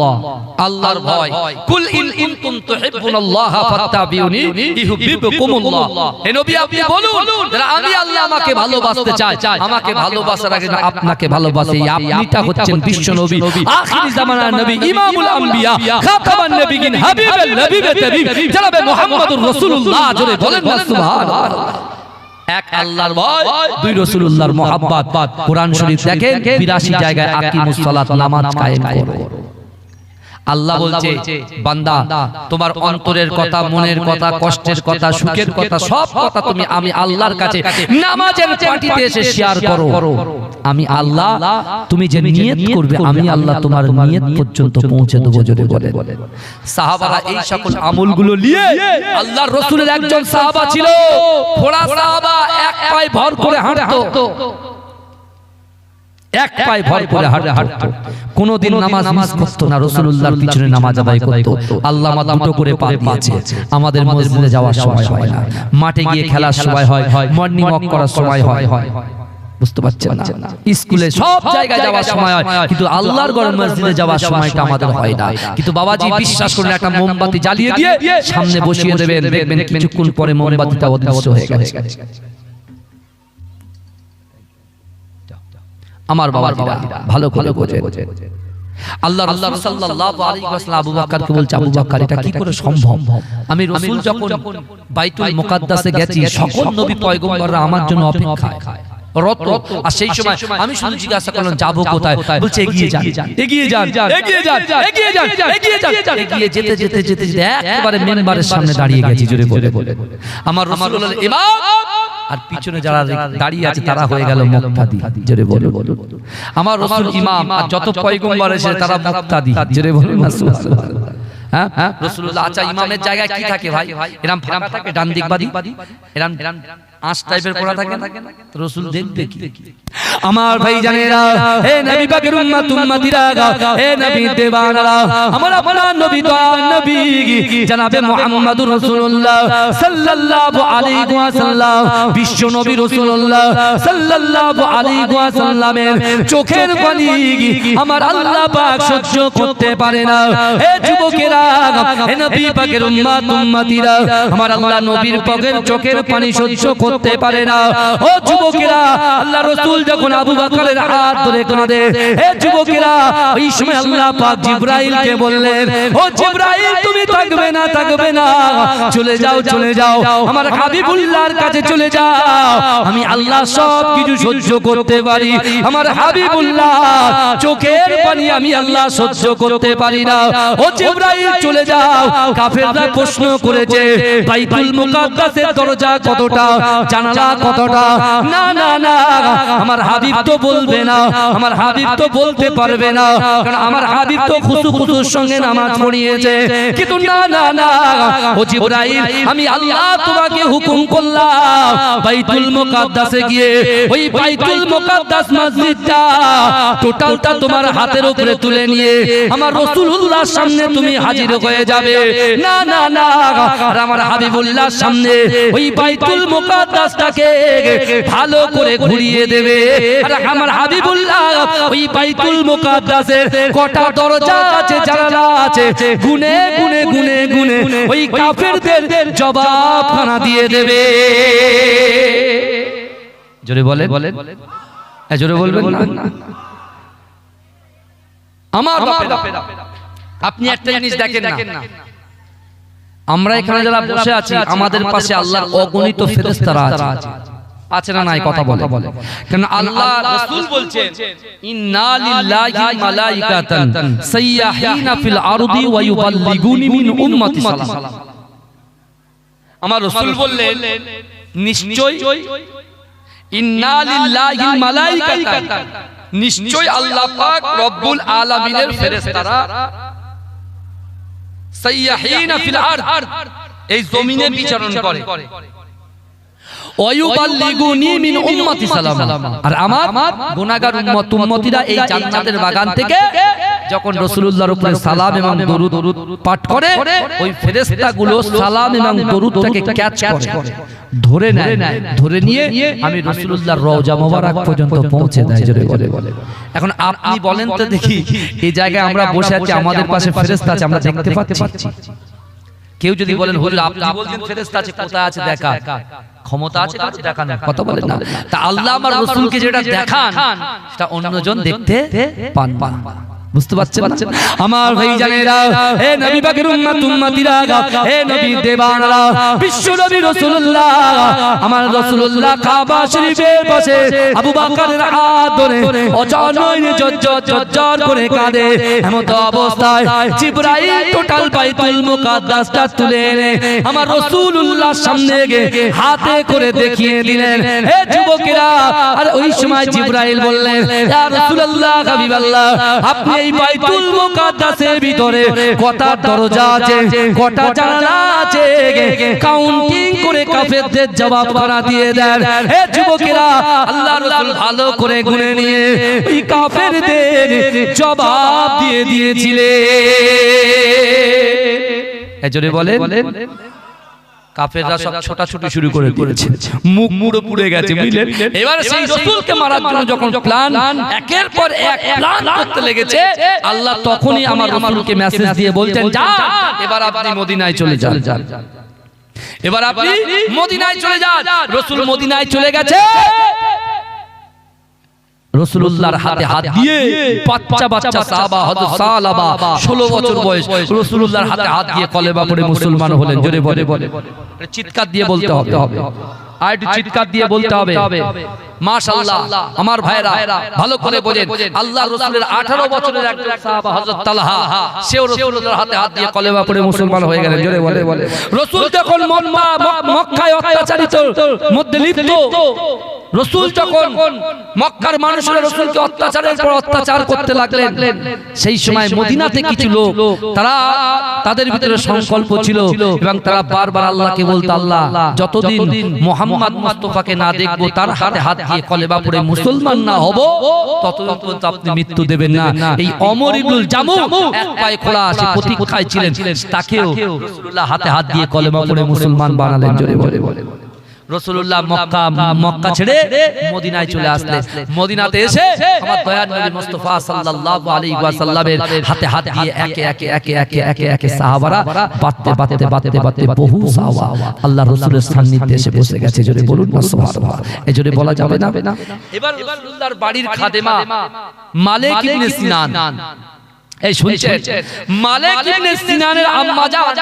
আল্লাহর ভয়। কুল ইন কুনতুম তুহিব্বুনাল্লাহা ফাত্তাবিউনি ইউহিব্বুকুমুল্লাহ। হে নবী আপনি বলুন, যারা আমি আল্লাহ আমাকে ভালোবাসতে চায়, আমাকে ভালোবাসার আগে আপনাকে ভালোবাসে। আপনিটা হচ্ছেন বিশ্ব নবী, আখিরি জামানার নবী, ইমামুল আম্বিয়া, খাতামান নবিয়িন, হাবিবুল নবীবে তাবিব, জনাবে মুহাম্মদুর রাসূলুল্লাহ। জোরে বলেন না সুবহানাল্লাহ। এক আল্লাহর ভয়, দুই রাসূলুল্লাহর মহব্বত। কোরআন শরীফ দেখেন 82 জায়গায় আকিমুস সালাত, নামাজ কায়েম করো। আল্লাহ বলছে, বান্দা তোমার অন্তরের কথা, মনের কথা, কষ্টের কথা, সুখের কথা, সব কথা তুমি আমি আল্লাহর কাছে নামাজের পার্টিতে এসে শেয়ার করো। আমি আল্লাহ, তুমি যে নিয়ত করবে আমি আল্লাহ তোমার নিয়ত পর্যন্ত পৌঁছে দেবো। জোরে বলে। সাহাবারা এই সকল আমলগুলো নিয়ে, আল্লাহর রাসূলের একজন সাহাবা ছিল, ঘোড়া সাহাবা, এক পায়ে ভর করে হাঁটতো, এক পায়ে ভর করে হাঁটতো, কোনদিন নামাজ মিস করতো না, রাসূলুল্লাহর পিছনে নামাজ আদায় করতো। আল্লাহ মা দুটো করে পা দিয়েছে। আমাদের মসজিদে যাওয়ার সময় হয় না, মাঠে গিয়ে খেলার সময় হয়, মর্নিং ওয়াক করার সময় হয়, বুঝতে পারছেন না? স্কুলে সব জায়গায় যাওয়ার সময় হয়, কিন্তু আল্লাহর ঘর মসজিদে যাওয়ার সময়টা আমাদের হয় না। কিন্তু বাবাজি বিশ্বাস করুন, একটা মোমবাতি জ্বালিয়ে দিয়ে সামনে বসিয়ে দেবেন, দেখবেন কিছুক্ষণ পরে মোমবাতিটা অদৃশ্য হয়ে গেছে। আমার বাবাজিরা ভালো করে বোঝেন, আল্লাহ রাসূল সাল্লাল্লাহু আলাইহি ওয়াসাল্লাম আবু বকরকে বলছে, আবু বকর এটা কি করে সম্ভব? আমি রাসূল যখন বাইতুল মুকাদ্দাসে গেছি, সকল নবী পয়গম্বররা আমার জন্য অপেক্ষায় রত, আর সেই সময় আমি শুধু জিজ্ঞাসা করলাম যাবো কোথায়? বলছে এগিয়ে যান, এগিয়ে যান, এগিয়ে যান, এগিয়ে যান, এগিয়ে যান। এগিয়ে যেতে যেতে যেতে একেবারে মিম্বারের সামনে দাঁড়িয়ে গেছি। জোরে বলে। আমার রাসূলুল্লাহ ইমাম, আর পিছনে যারা দাঁড়িয়ে আছে তারা হয়ে গেল মুক্তাদি। জোরে বলে। আমার রাসূল ইমাম, আর যত পয়গম্বর এসে তারা মুক্তাদি। জোরে বলে না সুবহানাল্লাহ। হ্যাঁ, রাসূলুল্লাহ। আচ্ছা, ইমামের জায়গায় কি থাকে ভাই? এরকম ফাঁকা থাকে, ডান দিক বাদি এরকম আঁশ টাইপের পড়া থাকে না, রাসূল দেখবে কি? আমার ভাই জানেরা, হে নবী পাকের উম্মত উম্মতিরা, হে নবী দেওয়ানারা, আমার আপনার নবী তো নবী জনাবে মুহাম্মদুর রাসূলুল্লাহ সাল্লাল্লাহু আলাইহি ওয়াসাল্লাম, বিশ্ব নবী রাসূলুল্লাহ সাল্লাল্লাহু আলাইহি ওয়াসাল্লামের চোখের পানি আমার আল্লাহ পাক সহ্য করতে পারে না। হে যুবকেরা, হে নবী পাকের উম্মত উম্মতিরা, আমার আল্লাহ নবীর পাকের চোখের পানি সহ্য করতে পারে না। ও যুবকেরা, আল্লাহ রাসূল যখন আবু বকরের হাত ধরে কাঁদে, হে যুবকেরা, ওই সময় আল্লাহ পাক জিবরাইলকে বললেন, ও জিবরাইল তুমি থাকবে না, চলে যাও, চলে যাও, আমার হাবিবুল্লাহর কাছে চলে যাও। আমি আল্লাহ সব কিছু সহ্য করতে পারি, আমার হাবিবুল্লাহ চোখের পানি আমি আল্লাহ সহ্য করতে পারি না। ও জিবরাইল চলে যাও। কাফেররা প্রশ্ন করেছে, বাইতুল মুকাদ্দাসের দরজা কতটা? জানালা কতটা, না না না, আমার হাবিব তো বলবে না, আমার হাবিব তো বলতে পারবে না, কারণ আমার হাবিব তো খুশু খুশুর সঙ্গে নামাজ পড়িয়েছে। কিন্তু না না না, ও জিবরাইল, আমি আল্লাহ তোমাকে হুকুম করলাম বাইতুল মুকাদ্দাসে গিয়ে ওই বাইতুল মুকাদ্দাস মসজিদটা টোটালটা তোমার হাতের উপরে তুলে নিয়ে আমার রাসূলুল্লাহর সামনে তুমি হাজির হয়ে যাবে। না না না, আর আমার হাবিবুল্লাহর সামনে ওই বাইতুল মুকাদ্দাসটাকে ভালো করে ঘুরিয়ে দেবে। আর আমার হাবিবুল্লাহ ওই বাইতুল মুকাদ্দাসের কটা দরজা আছে, জানালা আছে, গুনে গুনে গুনে গুনে ওই কাফেরদের জবাবখানা দিয়ে দেবে। জোরে বলেন, জোরে বলবেন না। আমার বাপেরা, আপনি একটা জিনিস দেখেন না, আমরা এখানে যারা বসে আছি আমাদের পাশে আল্লাহর অগণিত ফেরেশতারা আছে না নাই? কথা বলে, কারণ আল্লাহ রাসূল বলছেন ইন্না লিল্লাহি মালাইকাতান সাইয়াহিনা ফিল আরদি ওয়া ইউবাল্লিগুনি মিন উম্মতি সালাম। আমার রাসূল বললেন নিশ্চয় ইন্না লিল্লাহি মালাইকাতান, নিশ্চয় আল্লাহ পাক রব্বুল আলামিনের ফেরেশতারা সাইয়াহিনা ফিল আরদ, এই জমিনে বিচরণ করে, ওয়ায়ুবাল্লিগুনি মিন উম্মতি সালাম, আর আমার গুনাহগার উম্মতিরা এই জান্নাতের বাগান থেকে যখন রাসূলুল্লাহর উপরে সালাম এবং দরুদ পাঠ করে ওই ফেরেশতাগুলো সালাম এবং দরুদটাকে ক্যাচ করে, ধরে নেয়, ধরে নিয়ে আমি রাসূলুল্লাহর রওজা মোবারক পর্যন্ত পৌঁছে দেয়। জোরে বলে। এখন আপনি বলেন তো দেখি, এই জায়গায় আমরা বসে আছি, আমাদের পাশে ফেরেশতা আছে, আমরা দেখতে পাচ্ছি? কেউ যদি বলেন হুজুর আপনি বলছেন ফেরেশতা আছে, কোথায় আছে দেখা, ক্ষমতা আছে কাছে দেখানো, কথা বলেন না। তা আল্লাহ আমার রাসূলকে যেটা দেখান সেটা অন্যজন দেখতে পান না। বুঝতে পারছেন আমার ভাইজানেরা? হে নবী পাকের উম্মতিরা, হে নবী দেবানরা, বিশ্ব নবী রাসূলুল্লাহ, আমার রাসূলুল্লাহ কাবা শরীফের পাশে আবু বকরের হাত ধরে অজানয় জজ্জর করে কাঁদে। এমত অবস্থায় জিবরাইল টোটাল বাইতুল মুকাদ্দাসটা তুলে এনে আমার রাসূলুল্লাহর সামনে গিয়ে হাতে করে দেখিয়ে দিলেন। হে যুবকেরা, আর ওই সময় জিবরাইল বললেন ইয়া রাসূলুল্লাহ, হাবিবাল্লাহ, আপনি এই বাইতুল মুকাদ্দাসের ভিতরে কটা দরজা আছে, কটা জানালা আছে, কাউন্টিং করে কাফেরদের জবাবখানা দিয়ে দেন। হে যুবকেরা, আল্লাহর রাসূল ভালো করে গুনে নিয়ে এই কাফেরদের জবাব দিয়ে দিয়েছিলেন। এজন্য বলেন কাফেররা সব ছোটাছুটি শুরু করে দিয়েছে, মুখ মুড়ে পুড়ে গেছে, বুঝলেন? এবার সেই রাসূলকে মারার জন্য যখন প্ল্যান একের পর এক প্ল্যান করতে লেগেছে, আল্লাহ তখনই আমার রাসূলকে মেসেজ দিয়ে বলতেন যা, এবার আপনি মদিনায় চলে যান, এবার আপনি মদিনায় চলে যান। রাসূল মদিনায় চলে গেছে, রাসূলুল্লাহর হাতে হাত দিয়ে বাচ্চা সাহাবা হযরত সালাবা 16 বছর বয়স রাসূলুল্লাহর হাতে হাত দিয়ে কলেমা পড়ে মুসলমান হলেন। জোরে বলে, চিৎকার দিয়ে বলতে হবে, আর একটু চিৎকার দিয়ে বলতে হবে মাশাআল্লাহ। আমার ভাইরা ভালো করে বোঝেন, আল্লাহর রাসূলের 18 বছরের একজন সাহাবা হযরত তালহা, সেও রাসূলুল্লাহর হাতে হাত দিয়ে কলেমা পড়ে মুসলমান হয়ে গেলেন। জোরে বলে, রাসূল যখন মক্কায় অত্যাচারিত মধ্যে লিপ্ত, রাসূল যখন মক্কার মানুষরা রাসূলকে অত্যাচারের পর অত্যাচার করতে লাগলেন, সেই সময় মদিনাতে কিছু লোক তারা তাদের ভিতরে সংকল্প ছিল এবং তারা বারবার আল্লাহকে বলতো, আল্লাহ যতদিন মুহাম্মদ মুস্তাফাকে না দেখব, তার হাতে হাত দিয়ে কলেমা পড়ে মুসলমান না হব, ততদিন পর্যন্ত আপনি মৃত্যু দেবেন না। এই ওমর ইবনুল জামু এক পায়ে খোলা সে প্রতীক্ষায় ছিলেন, তাকেও রাসূলুল্লাহ হাতে হাত দিয়ে কলেমা পড়ে মুসলমান বানালেন। জোরে বলে, রাসূলুল্লাহ মক্কা ছেড়ে মদিনায় চলে আসলেন। মদিনাতে এসে আমার দয়ার নবী মুস্তাফা সাল্লাল্লাহু আলাইহি ওয়াসাল্লামের হাতে হাত দিয়ে একে একে সাহাবারা বাঁধতে বহু সাহাবা আল্লাহর রাসূলের সান্নিধ্যে এসে বসে গেছে। জোরে বলুন না সুবহানাল্লাহ। এই জোরে বলা যাবে না। এবার রাসূলুল্লাহর বাড়ির খাদেমা মালিক ইবনে সিনান, এই শুনছেন, মালিক ইবনে সিনানের আম্মা জান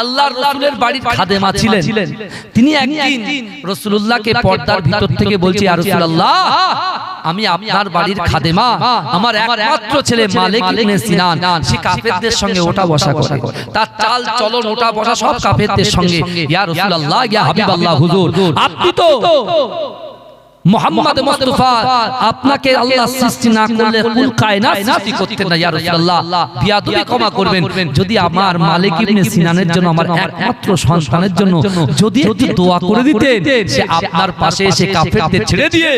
আল্লাহর রাসূলের বাড়ির খাদেমা ছিলেন। তিনি একদিন রাসূলুল্লাহকে পর্দার ভিতর থেকে বলছে, ইয়া রাসূলুল্লাহ, আমি আপনার বাড়ির খাদেমা, আমার একমাত্র ছেলে মালিক ইবনে সিনান সে কাফেরদের সঙ্গে ওঠা বসা করে, তার চাল চলন ওঠা বসা সব কাফেরদের সঙ্গে। ইয়া রাসূলুল্লাহ, ইয়া হাবিবাল্লাহ, হুজুর আপনি তো মুহাম্মদ মুস্তাফা, আপনাকে আল্লাহ সৃষ্টি না করলে কুল কায়নাত সৃষ্টি করতেন না। ইয়া রাসূলুল্লাহ, বিয়াদবি ক্ষমা করবেন, যদি আমার মালিক ইবনে সিনানের জন্য, আমার একমাত্র সন্তানের জন্য যদি একটু দোয়া করে দিতেন, সে আপনার পাশে এসে কাফেরদের ছেড়ে দিয়ে,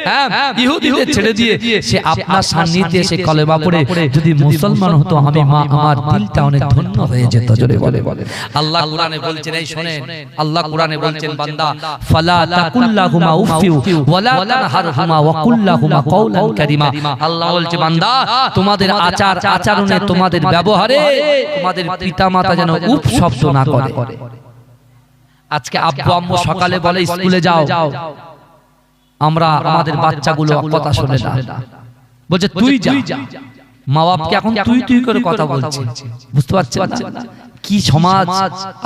হ্যাঁ ইহুদিদের ছেড়ে দিয়ে সে আপনার সান্নিধ্যে এসে কলেমা পড়ে যদি মুসলমান হতো, আমি আমার দিলটা অনেক ধন্য হয়ে যেত। জোরে বলে আল্লাহ কোরআনে বলছেন, এই শুনেন, আল্লাহ কোরআনে বলছেন, বান্দা ফালা তাকুল্লাহুমা উফিউ ওয়ালা তানহারহুমা ওয়া কুল্লাহুমা কওলান কারীমা। আল্লাহ বলছে, বান্দা তোমাদের আচার আচরণে, তোমাদের ব্যবহারে তোমাদের পিতামাতা যেন উফ শব্দ না করে। আজকে আব্বু আম্মু সকালে বলে স্কুলে যাও, আমরা আমাদের বাচ্চাগুলো কথা শোনে না, বলছে তুই যা। মা বাপকে এখন তুই তুই করে কথা বলছে, বুঝতে পারছেন না কি সমাজ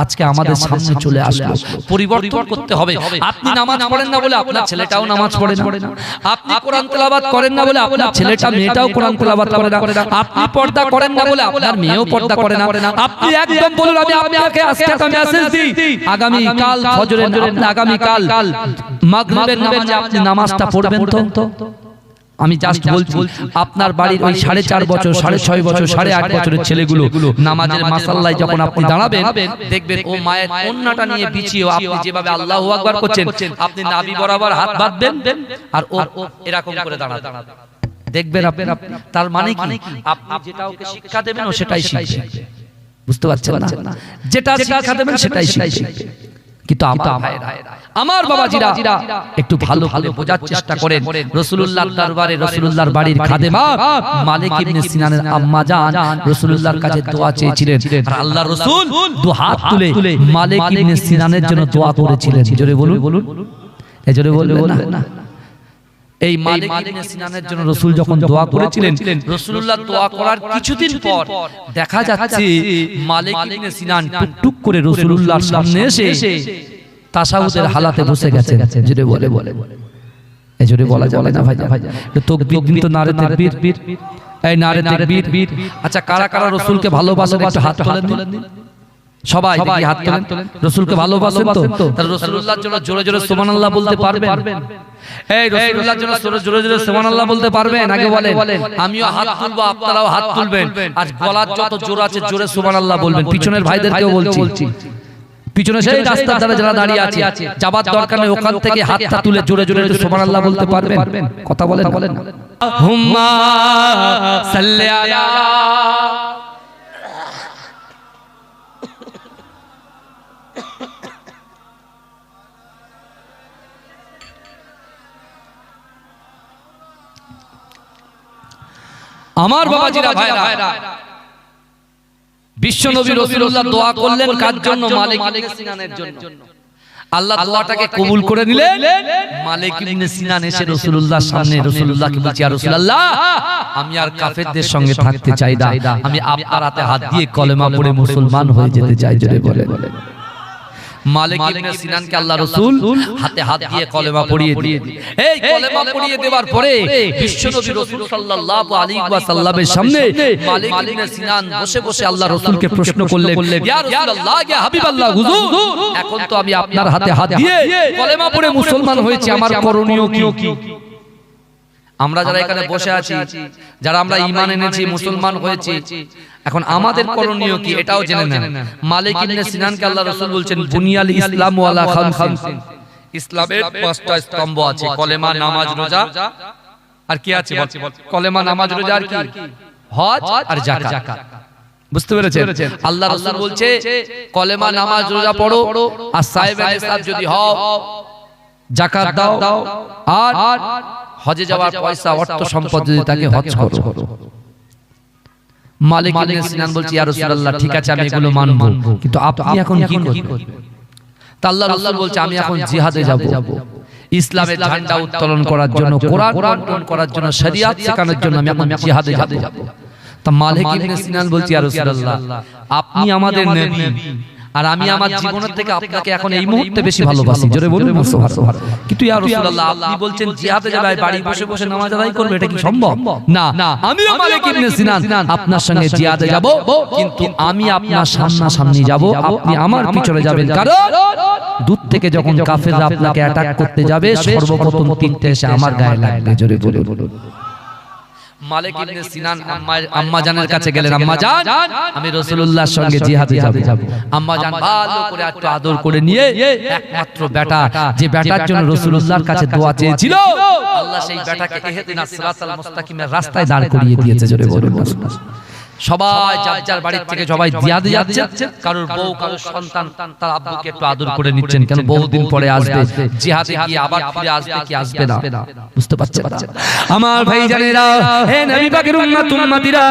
আজকে আমাদের সামনে চলে আসলো। পরিবর্তন করতে হবে। আপনি নামাজ পড়েন না বলে আপনার ছেলেটাও নামাজ পড়ে না, আপনি কোরআন তেলাওয়াত করেন না বলে আপনার ছেলেটা মেয়েটাও কোরআন তেলাওয়াত করে না, আপনি পর্দা করেন না বলে আপনার মেয়েও পর্দা করে না। আপনি একদম বলুন, আমি আপনাকে আজকে একটা মেসেজ দিই, আগামী কাল ফজরের, আগামী কাল মাগরিবের নামাজে আপনি নামাজটা পড়বেন তো। আমি জাস্ট বলছি, আপনার বাড়ির ওই 4.5 বছর, 6.5 বছর, 8.5 বছরের ছেলেগুলো নামাজের মাসাল্লায় যখন আপনি দাঁড়াবেন, দেখবেন ও মায়ের ওন্নাটা নিয়ে বিছিয়ে আপনি যেভাবে আল্লাহু আকবার করছেন, আপনি নাভি বরাবর হাত বাঁধবেন আর ও এরকম করে দাঁড়াবেন, দেখবেন আপনি। তার মানে কি, আপনি যেটা ওকে শিক্ষা দেবেন ও সেটাই শিখবে। বুঝতে পারছেন না? যেটা শিক্ষা দেবেন সেটাই শিখবে। কিন্তু আমার বাবাজিরা একটু ভালো ভালো বোঝার চেষ্টা করেন। রাসূলুল্লাহর দরবারে রাসূলুল্লাহর বাড়ির খাদেমা মালিক ইবনে সিনানের আম্মা জান রাসূলুল্লাহর কাছে দোয়া চেয়েছিলেন, আর আল্লাহর রাসূল দু হাত তুলে মালিক ইবনে সিনানের জন্য দোয়া করেছিলেন। জোরে বলুন, জোরে বলবেন না? এই মালিক ইবনে সিনানের জন্য রাসূল যখন দোয়া করেছিলেন, রাসূলুল্লাহ দোয়া করার কিছুদিন পর দেখা যাচ্ছে মালিক ইবনে সিনান টুকটুক করে রাসূলুল্লাহর সামনে এসে তাশাহুদের হালাতে বসে গেছেন। জোরে বলে এই জোরে বলা যাবে না ভাই, তাকবীর দিন তো, নারে তাকবীর, এই নারে তাকবীর। আচ্ছা, কারা কারা রাসূলকে ভালোবাসেন একটু হাত তোলেন দিন, সবাই দেখি হাত তোলেন। রাসূলকে ভালোবাসেন তো? তাহলে রাসূলুল্লাহর জন্য জোরে জোরে সুবহানাল্লাহ বলতে পারবেন? এই রাসূলুল্লাহর জন্য জোরে জোরে সুবহানাল্লাহ বলতে পারবেন? আগে বলেন। আমিও হাত তুলবো, আপনারাও হাত তুলবেন, আর গলার যত জোর আছে জোরে সুবহানাল্লাহ বলবেন। পিছনের ভাইদেরকেও বলছি, পিছনে সেই রাস্তার ধারে যারা দাঁড়িয়ে আছে, যাবার দরকার নেই, ওখান থেকে হাতটা তুলে জোরে জোরে সুবহানাল্লাহ বলতে পারবেন? কথা বলেন। হুম্মা সাল্লি আলা। আমার বাবাজিরা, ভাইরা, বিশ্বনবী রাসূলুল্লাহ দোয়া করলেন কার জন্য? মালিক ইবনে সিনানের জন্য। আল্লাহ দোয়াটাকে কবুল করে নিলেন। মালিক ইবনে সিনান এসে রাসূলুল্লাহর সামনে রাসূলুল্লাহকে বলছে, ইয়া রাসূলুল্লাহ, আমি আর কাফেরদের সঙ্গে থাকতে চাই না, আমি আপনার হাতে হাত দিয়ে কলেমা পড়ে মুসলমান হয়ে যেতে চাই। জোরে বলে মালিক ইবনে সিনানকে আল্লাহ রাসূল হাতে হাত দিয়ে কলেমা পড়িয়ে দিয়ে, এই কলেমা পড়িয়ে দেওয়ার পরে বিশ্বনবী রাসূল সাল্লাল্লাহু আলাইহি ওয়াসাল্লামের সামনে মালিক ইবনে সিনান বসে বসে আল্লাহ রাসূলকে প্রশ্ন করলেন, ইয়া রাসূলুল্লাহ, ইয়া হাবিবাল্লাহ, হুজুর, এখন তো আমি আপনার হাতে হাত দিয়ে কলেমা পড়ে মুসলমান হয়েছি, আমার করণীয় কি? আমরা যারা এখানে বসে আছি, যারা আমরা ঈমান এনেছি, মুসলমান হয়েছি, এখন আমাদের করণীয় কি এটাও জেনে নেন। মালিক ইবনে সিনানকে আল্লাহ রাসূল বলছেন, বুনিয়াল ইসলামু আলা খামসিন, ইসলামের 5টা স্তম্ভ আছে, কলেমা, নামাজ, রোজা, আর কি আছে? কলেমা, নামাজ, রোজা, আর কি? হজ আর যাকাত। বুঝতে পেরেছেন? আল্লাহ রাসূল বলছে, কলেমা, নামাজ, রোজা পড়ো, আর সাহেবে নিসাব যদি হও, যাকাত দাও, আর হজে যাওয়ার পয়সা, অর্থ সম্পদ যদি তাকে হজ করো। মালিক ইবনে সিনান বলছে, ইয়া রাসূলুল্লাহ, ঠিক আছে, আমি এগুলো মানব, কিন্তু আপনি এখন কি করবেন? তা আল্লাহ রাসূল বলছে, আমি এখন জিহাদে যাব, ইসলামের ঝান্ডা উত্তোলন করার জন্য, কোরআন পালন করার জন্য, শরিয়াত শেখানোর জন্য আমি এখন জিহাদে যাব। তা মালিক ইবনে সিনান বলছি ইয়া রাসূলুল্লাহ আপনি আমাদের নবী আর আমি আমার জীবনের থেকে আপনাকে এখন এই মুহূর্তে বেশি ভালোবাসি, জোরে বলুন সুবহানাল্লাহ। কিন্তু ইয়া রাসূলুল্লাহ আপনি বলছেন জিহাদে যাবে বাড়ি বসে বসে নামাজ আদায় করবে, এটা কি সম্ভব? না, আমিও মালিক ইবনে সিনান আপনার সঙ্গে জিহাদে যাব, কিন্তু আমি আপনার সামনাসামনি যাব, আপনি আমার পিছনে যাবেন। কারণ দূর থেকে যখন কাফেররা আপনাকে অ্যাটাক করতে যাবে সর্বপ্রথম তিনটে এসে আমার গায়ে লাগবে, জোরে বলুন। মালিক ইবনে সিনান আম্মা জানের কাছে গেলেন, আম্মা জান আমি রাসূলুল্লাহর সঙ্গে জিহাদে যাব। আম্মা জান ভালো করে একটু আদর করে নিয়ে একমাত্র বেটা, যে বেটার জন্য রাসূলুল্লাহর কাছে দোয়া চেয়েছিল, আল্লাহ সেই বেটাকে ইহদিনাস সিরাতাল মুস্তাকিমের রাস্তায় দাঁড় করিয়ে দিয়েছে, জোরে বলুন। সবাই যার যার বাড়ি থেকে সবাই জিহাদে যাচ্ছে, কারোর বউ কারোর সন্তান তার আব্বুকে একটু আদর করে নিচ্ছেন, কেন বহুদিন পরে আসবে, জিহাদে গিয়ে আবার ফিরে আসবে কি আসবে না, বুঝতে পারছেন আমার ভাইজানেরা? হে নবী পাকের উম্মত উম্মতিরা,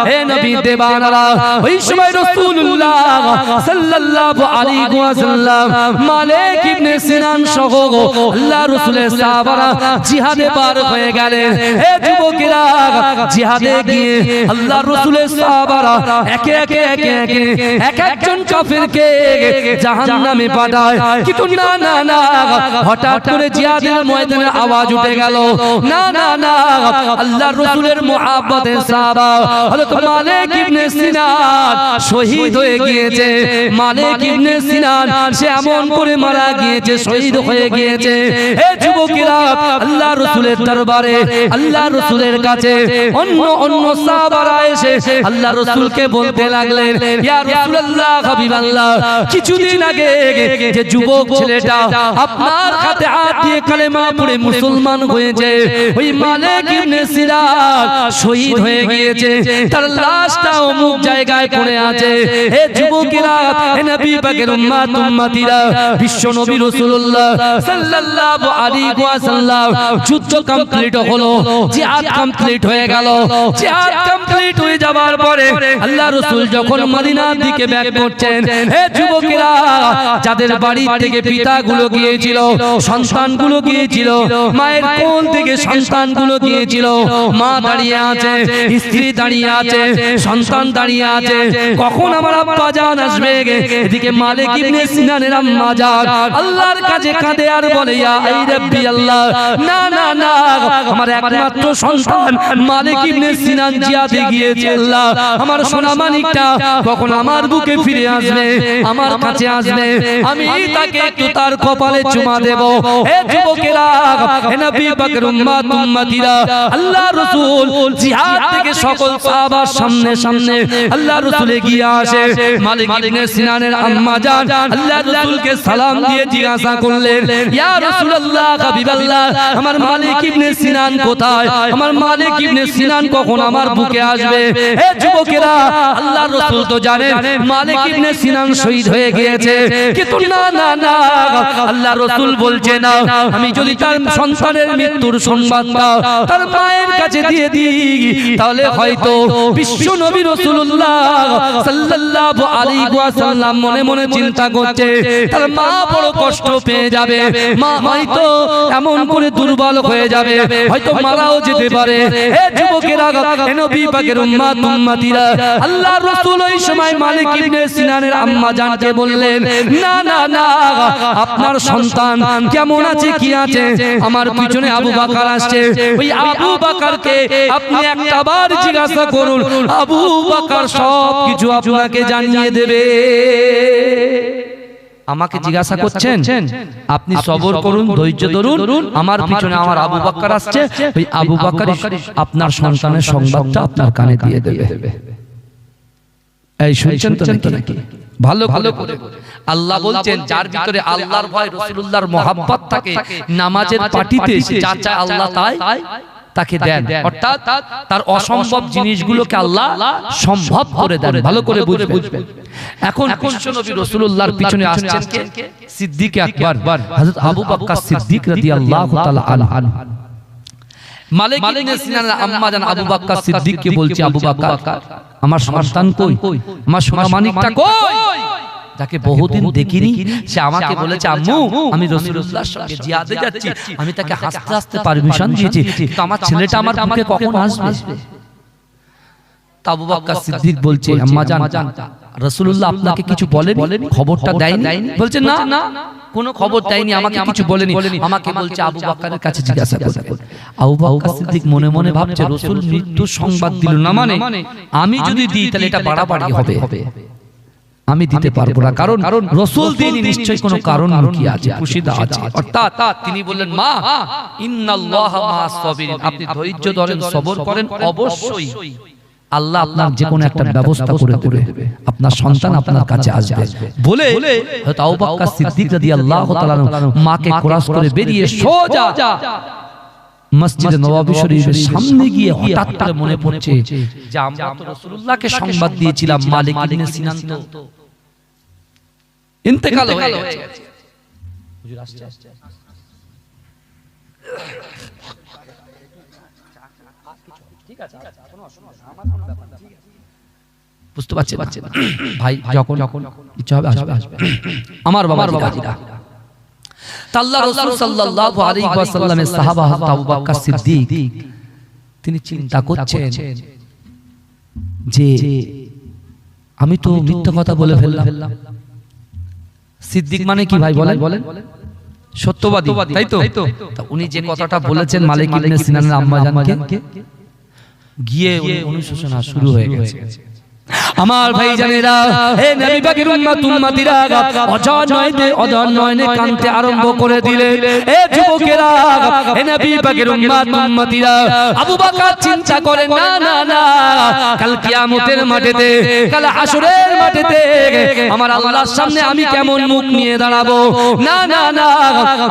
হে নবী দেবানারা, ওই সময় রাসূলুল্লাহ সাল্লাল্লাহু আলাইহি ওয়াসাল্লাম মালিক ইবনে সিনান সহ আল্লাহ রাসূলের সাহাবারা জিহাদে পার হয়ে গেলেন। হে যুবকেরা, জিহাদে গিয়ে আল্লাহ রাসূলের সাহাবারা একে একে এক একজন কাফেরকে জাহান্নামে পাঠায়। কিন্তু না না না, হঠাৎ করে জিহাদের ময়দানে আওয়াজ উঠে গেল, না না না, আল্লাহর রাসূলের মুহাব্বতের সাহাবা হযরত মালিক ইবনে সিনান শহীদ হয়ে গিয়েছে। মালিক ইবনে সিনান সে এমন করে মারা গিয়েছে, শহীদ হয়ে গিয়েছে। হে যুবকেরা, আল্লাহর রাসূলের দরবারে আল্লাহর রাসূলের কাছে অন্য সাহাবারা এসে আল্লাহর রাসূলকে বলতে লাগলেন, ইয়া রাসূলুল্লাহ হাবিবাল্লাহ, কিছুদিন আগে যে যুবক ছেলেটা আপনার হাতে হাত দিয়ে কালেমা পড়ে মুসলমান হয়েছে, ওই মালিক ইবনে সিনান শহীদ হয়ে গিয়েছে, তার লাশটা অমুক জায়গায় পড়ে আছে। হে যুবকেরা, হে নবী পাকের উম্মত উম্মতিরা, বিশ্ব নবী রাসূলুল্লাহ সাল্লাল্লাহু আলাইহি ওয়াসাল্লাম যুদ্ধ কমপ্লিট হলো, জিহাদ কমপ্লিট হয়ে গেল। জিহাদ কমপ্লিট হয়ে যাবার পরে আল্লাহ রাসূল যখন মদিনার দিকে ব্যাক করছেন, হে যুবকেরা, যাদের বাড়ি থেকে পিতাগুলো গিয়েছিল, সন্তানগুলো গিয়েছিল, মায়ের কোল থেকে সন্তানগুলো গিয়েছিল, মা দাঁড়িয়ে আছে, স্ত্রী দাঁড়িয়ে আছে, সন্তান দাঁড়িয়ে আছে, কখন আমার আব্বা জান আসবে? এদিকে মালিক ইবনে সিনানের আম্মা জান আল্লাহর কাছে কাঁদে আর বলে, ইয়া আই রাব্বি আল্লাহ, না না না, আমার একমাত্র সন্তান মালিক ইবনে সিনান জিহাদে গিয়েছে, আল্লাহ আমার সোনা মানিকটা কখন আমার বুকে ফিরে আসবে, আমার কাছে আসবে, আমি তাকে একটু তার কপালে চুমা দেব। হে যুবকেরা, হে নবী পাকের উম্মত উম্মতিরা, আল্লাহ রাসূল জিহাদ থেকে সকল সাহাবার সামনে সামনে আল্লাহ রাসূল এগিয়ে আসে। মালিক ইবনে সিনানের আম্মা জান আল্লাহ রাসূলকে সালাম দিয়ে জিজ্ঞাসা করলেন, ইয়া রাসূলুল্লাহ হাবিবাল্লাহ, আমার মালিক ইবনে সিনান কোথায়? আমার মালিক ইবনে সিনান কখন আমার বুকে আসবে? হে যুবকেরা, আল্লাহর রাসূল তো জানেন মালিক ইবনে সিনান শহীদ হয়ে গিয়েছে, কিন্তু না না না, আল্লাহর রাসূল বলছে না, আমি যদি তার সন্তানের মৃত্যুর সংবাদটা তার মায়ের কাছে দিয়ে দিই, তাহলে হয়তো বিশ্ব নবী রাসূলুল্লাহ সাল্লাল্লাহু আলাইহি ওয়াসাল্লাম মনে মনে চিন্তা করছে তার মা বড় কষ্ট পেয়ে যাবে, মা হয়তো এমন করে দুর্বল হয়ে যাবে, হয়তো মারাও যেতে পারে। হে যুবকেরা, হে নবী পাকের উম্মত উম্মতিরা, আল্লাহর রাসূল ওই সময় মালিক ইবনে সিনানের আম্মা জানকে বললেন, না না না, আপনার সন্তান কেমন আছে কি আছে, আমার পিছনে আবু বকর আসছে, ওই আবু বকরকে আপনি একবার জিজ্ঞাসা করুন, আবু বকর সব কিছু আপনাকে জানিয়ে দেবে। আমাকে জিজ্ঞাসা করছেন, আপনি সবর করুন, ধৈর্য ধরুন, আমার পিছনে আমার আবু বকর আসছে, ওই আবু বকর আপনার সন্তানের সংবাদটা আপনার কানে দিয়ে দেবে। এই শুনছেন তো নাকি? ভালো ভালো করে আল্লাহ বলছেন, যার ভিতরে আল্লাহর ভয় রাসূলুল্লাহর মহব্বত থাকে, নামাজের পাটিতে যা চায় আল্লাহ তাকে দেন, অর্থাৎ তার অসম্ভব জিনিসগুলোকে আল্লাহ সম্ভব করে দেন। ভালো করে বুঝবেন। এখন বিশ্বনবী রাসূলুল্লাহর পিছনে আসছেন কে? সিদ্দিক আকবর হযরত আবু বকর সিদ্দিক রাদিয়াল্লাহু তাআলা আনহু। মালিক ইবনে সিনানের আম্মা জান আবু বকর সিদ্দিককে বলছে, আবু বকর, আমার সন্তান কই? আমার সোনা মানিকটা কই? যাকে বহুদিন দেখিনি, সে আমাকে বলেছে, আম্মু আমি রাসূলুল্লাহর সঙ্গে জিহাদে যাচ্ছি, আমি তাকে হাসতে হাসতে পারমিশন দিয়েছি, কিন্তু আমার ছেলেটা আমার বুকে কখন আসবে? তা আবু বকর সিদ্দিক বলছে আম্মা জান রাসূলুল্লাহ আপনাকে কিছু বলেনি, খবরটা দেয়নি? বলছে না, কোনো খবর দেয়নি, আমাকে কিছু বলেনি। আমাকে বলছে আবু বকরের কাছে জিজ্ঞাসা করুন। আবু বকর সিদ্দিক মনে মনে ভাবছে রাসূল মৃত্যুর সংবাদ দিল না, মানে আমি যদি দিই তাহলে এটা বাড়াবাড়ি হবে, আমি দিতে পারবো না, কারণ রাসূল দিনই নিশ্চয়ই কোনো কারণ লুকিয়ে আছে, পুশিদা আছে। অর্থাৎ তিনি বললেন মা ইন্নাল্লাহা মা'আস সাবিরিন, আপনি ধৈর্য ধরেন, সবর করেন, অবশ্যই আল্লাহ আপনার যে কোনো একটা ব্যবস্থা করে দেবে, আপনার সন্তান আপনার কাছে আসবে। বলে হযরত আবু বকর সিদ্দিক রাদিয়াল্লাহু তাআলা মাকে কোরাস করে বেরিয়ে সোজা মসজিদে নববী শরীফের সামনে গিয়ে হঠাৎ করে মনে পড়ছে যে আমরা তো রাসূলুল্লাহকে সংবাদ দিয়েছিলাম মালিক ইবনে সিনান তো ইন্তেকাল হয়ে গেছে। হুজুর আসছে, ঠিক আছে, কোনো অসুবিধা না, আমার কোনো ব্যাপার না, বুঝতে পারছেন ভাই? যখন ইচ্ছা হবে আসবে আমার বাবার কাজীরা। আল্লাহ রাসূল সাল্লাল্লাহু আলাইহি ওয়াসাল্লামের সাহাবা হযরত আবু বকর সিদ্দিক তিনি চিন্তা করছেন যে আমি তো মিথ্যা কথা বলে ফেললাম। সিদ্দিক মানে কি ভাই বলেন? সত্যবাদী, তাই তো? উনি যে কথাটা বলেছেন মালিক ইবনে সিনানের আম্মা জানকে, গিয়ে অনুশোচনা শুরু হয়ে গেছে। আমার ভাই জানেরা, হে নবী পাকের উম্মতিরা, অজর নয়নে কাঁদতে আরম্ভ করে দিলে। হে যুবকেরা, হে নবী পাকের উম্মতিরা, আবু বকর চিন্তা করে না না না, কাল কিয়ামতের মাঠেতে, কাল হাসরের মাঠেতে আমার আল্লাহর সামনে আমি কেমন মুখ নিয়ে দাঁড়াবো? না না না,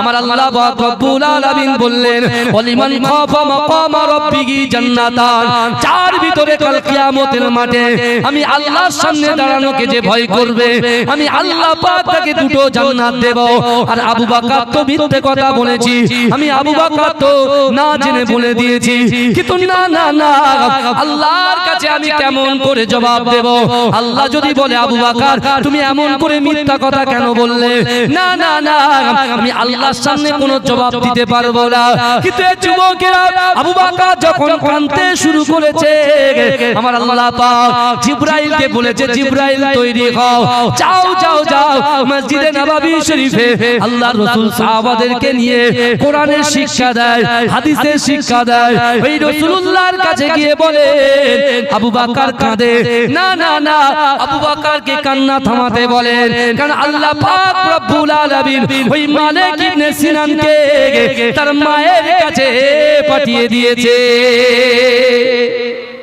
আমার আল্লাহ পাক রব্বুল আলামিন বললেন ওয়ালিমান খাফা মাকামা রাব্বিহি জান্নাতান, যার ভিতরে কাল কিয়ামতের মাঠে আমি আল্লাহর সামনে দাঁড়ানোকে যে ভয় করবে, আমি আল্লাহ পাক তাকে দুটো জান্নাত দেব। আর আবু বকর তো মিথ্যে কথা বলেছি, আমি আবু বকর তো না জেনে বলে দিয়েছি, কিন্তু না না না, আল্লাহর কাছে আমি কেমন করে জবাব দেব? আল্লাহ যদি বলে আবু বকর তুমি এমন করে মিথ্যা কথা কেন বললে? না না না, আমি আল্লাহর সামনে কোনো জবাব দিতে পারবো না। কিন্তু এই যুবকেরা আবু বকর যখন কাঁদতে শুরু করেছে, আমার আল্লাহ পাক জিবরাইলকে বলেছে জিবরাইল তৈরি হও, যাও যাও যাও মসজিদে নববী শরীফে আল্লাহর রাসূল সাহাবাদেরকে নিয়ে কোরআনের শিক্ষা দেয়, হাদিসের শিক্ষা দেয়। ওই রাসূলুল্লাহর কাছে গিয়ে বলে আবু বকর কাঁদে, না না না, আবু বকরকে কান্না থামাতে বলেন, কারণ আল্লাহ পাক রব্বুল আলামিন ওই মালিক ইবনে সিনানকে তার মায়ের কাছে পাঠিয়ে দিয়েছে।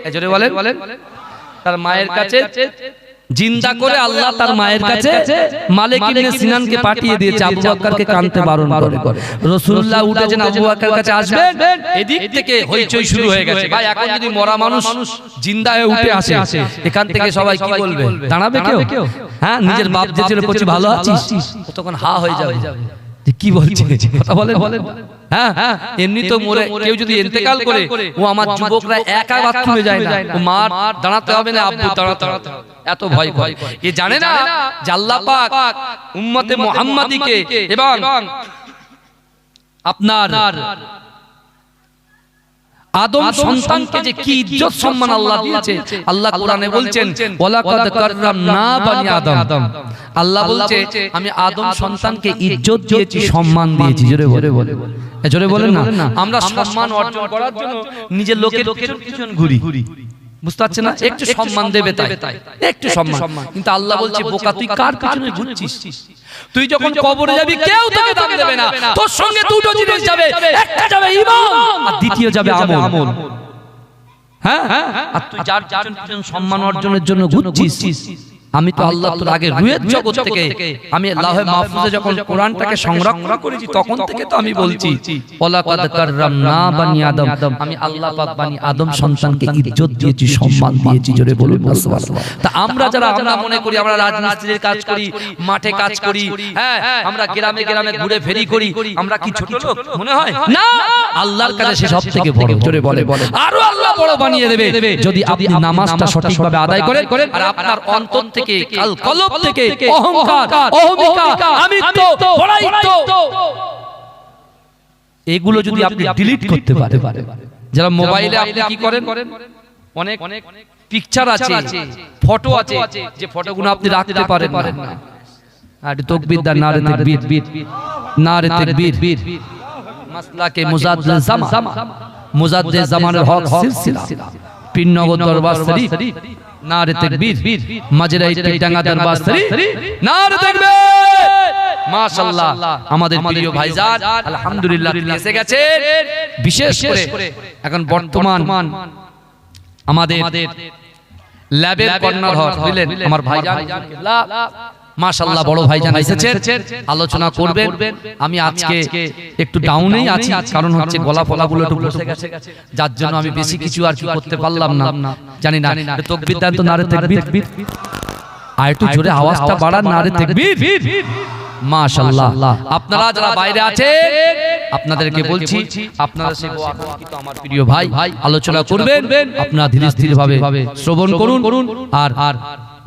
এজন্য বলেন তার মায়ের কাছে জিন্দা করে আল্লাহ তার মায়ের কাছে মালিক ইবনে সিনানকে পাঠিয়ে দিয়েছে। আবু বকরকে কাঁদতে বারণ করে। রাসূলুল্লাহ উঠেছেন আবু বকরের কাছে আসবেন, এদিক থেকে হইচই শুরু হয়ে গেছে। ভাই এখন যদি মরা মানুষ জিন্দা হয়ে উঠে আসে, এখান থেকে সবাই কি বলবে? দাঁড়াবে কেউ? হ্যাঁ, নিজের বাপ যে ছিল বলছি ভালো আছিস, তখন হা হয়ে যাবে যে কি বলছে, কথা বলেন। হ্যাঁ, এমনি তো মরে কেউ যদি ইন্তেকাল করে, ও আমার যুবকরা একা বাথরুমে যায় না, ও মা দাঁড়াতে হবে না, আব্বু দাঁড়াতে হবে, এত ভয় করে। এ জানে না যে আল্লাহ পাক উম্মতে মুহাম্মাদিকে এবং আপনার আদম সন্তানকে যে কি ইজ্জত সম্মান আল্লাহ দিয়েছে। আল্লাহ কোরআনে বলছেন ওয়ালাকাদ কাররামনা বানি আদম, আল্লাহ বলছে আমি আদম সন্তানকে ইজ্জত দিয়েছি, সম্মান দিয়েছি। জোরে বলেন না। আমরা সম্মান অর্জন করার জন্য নিজের লোকের পিছন ঘুরি, বুঝতে পারছেন না? একটু সম্মান দেবে তাই, একটু সম্মান। কিন্তু আল্লাহ বলছে বোকা তুই কার পিছনে ঘুরছিস? তুই যখন কবরে যাবি কেউ তোকে দাম দেবে না, তোর সঙ্গে দুটো জিনিস যাবে, একটা যাবে ঈমান আর দ্বিতীয় যাবে আমল। হ্যাঁ, আর তুই যার পিছন সম্মান অর্জনের জন্য ঘুরছিস, আমি তো আল্লাহ তোর আগে রুহের জগৎ থেকে, আমি লাহে মাহফুজে যখন কোরআনটাকে সংরক্ষণ করেছি তখন থেকে তো আমি বলছি ওয়ালাকাদ কাররামনা বানি আদম, আমি আল্লাহ পাক বানি আদম সন্তানকে ইজ্জত দিয়েছি, সম্মান দিয়েছি। জোরে বলুন সুবহানাল্লাহ। তা আমরা মনে করি আমরা রাজমিস্ত্রির কাজ করি, মাঠে কাজ করি, হ্যাঁ আমরা গ্রামে ঘুরে ফেরি করি, আমরা কি ছোট লোক মনে হয়? না, আল্লাহর কাছে সে সব থেকে বড়। জোরে বলে আরো আল্লাহ বড় বানিয়ে দেবে যদি আপনি নামাজটা সঠিকভাবে আদায় করেন আর আপনার অন্তর থেকে কলব থেকে অহংকার, অহমিকা, আমিত্ব, বড়াইত্ব এগুলো যদি আপনি ডিলিট করতে পারেন। যারা মোবাইলে আপনি কি করেন, অনেক পিকচার আছে, ফটো আছে, যে ফটোগুলো আপনি রাখতে পারেন না। আর তাকবীর দা, নারে তাকবীর, নারে তাকবীর। মাসলাকে মুজাদ্দিদ জামান, মুজাদ্দিদ জামানের হক সিলসিলা, পীরনগর দরবার শরীফ, নারে তাকবীর। মাজরাই টিটাঙ্গা দরবার শরীফ, নারে তাকবীর। মাশাআল্লাহ, আমাদের প্রিয় ভাইজান আলহামদুলিল্লাহ তিনি এসে গেছেন। বিশেষ করে এখন বর্তমান আমাদের ল্যাবের কর্ণধার হইলেন আমার ভাইজান মাশাআল্লাহ, বড় ভাইজান এসেছেন, আলোচনা করবেন। আমি আজকে একটু ডাউনেই আছি, কারণ হচ্ছে গলা ফলাগুলো একটু বসে গেছে, যার জন্য আমি বেশি কিছু আর কি করতে পারলাম না। জানি না তাকবীর দেন তো, নারে তাকবীর। আর একটু জোরে আওয়াজটা বাড়ান, নারে তাকবীর। মাশাআল্লাহ, আপনারা যারা বাইরে আছেন আপনাদেরকে বলছি, আপনারা সে আমার প্রিয় ভাই আলোচনা করবেন, আপনারা ধীরে ধীরে ভাবে শ্রবণ করুন। আর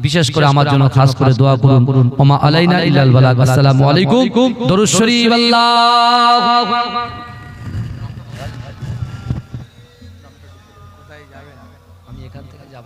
বিশেষ করে আমার জন্য খাস করে দোয়া করুন। ওমা আলাইনা ইল্লাল বালাগ। আসসালামু আলাইকুম। দরুদ শরীফ। আল্লাহু আমি এখান থেকে যাব,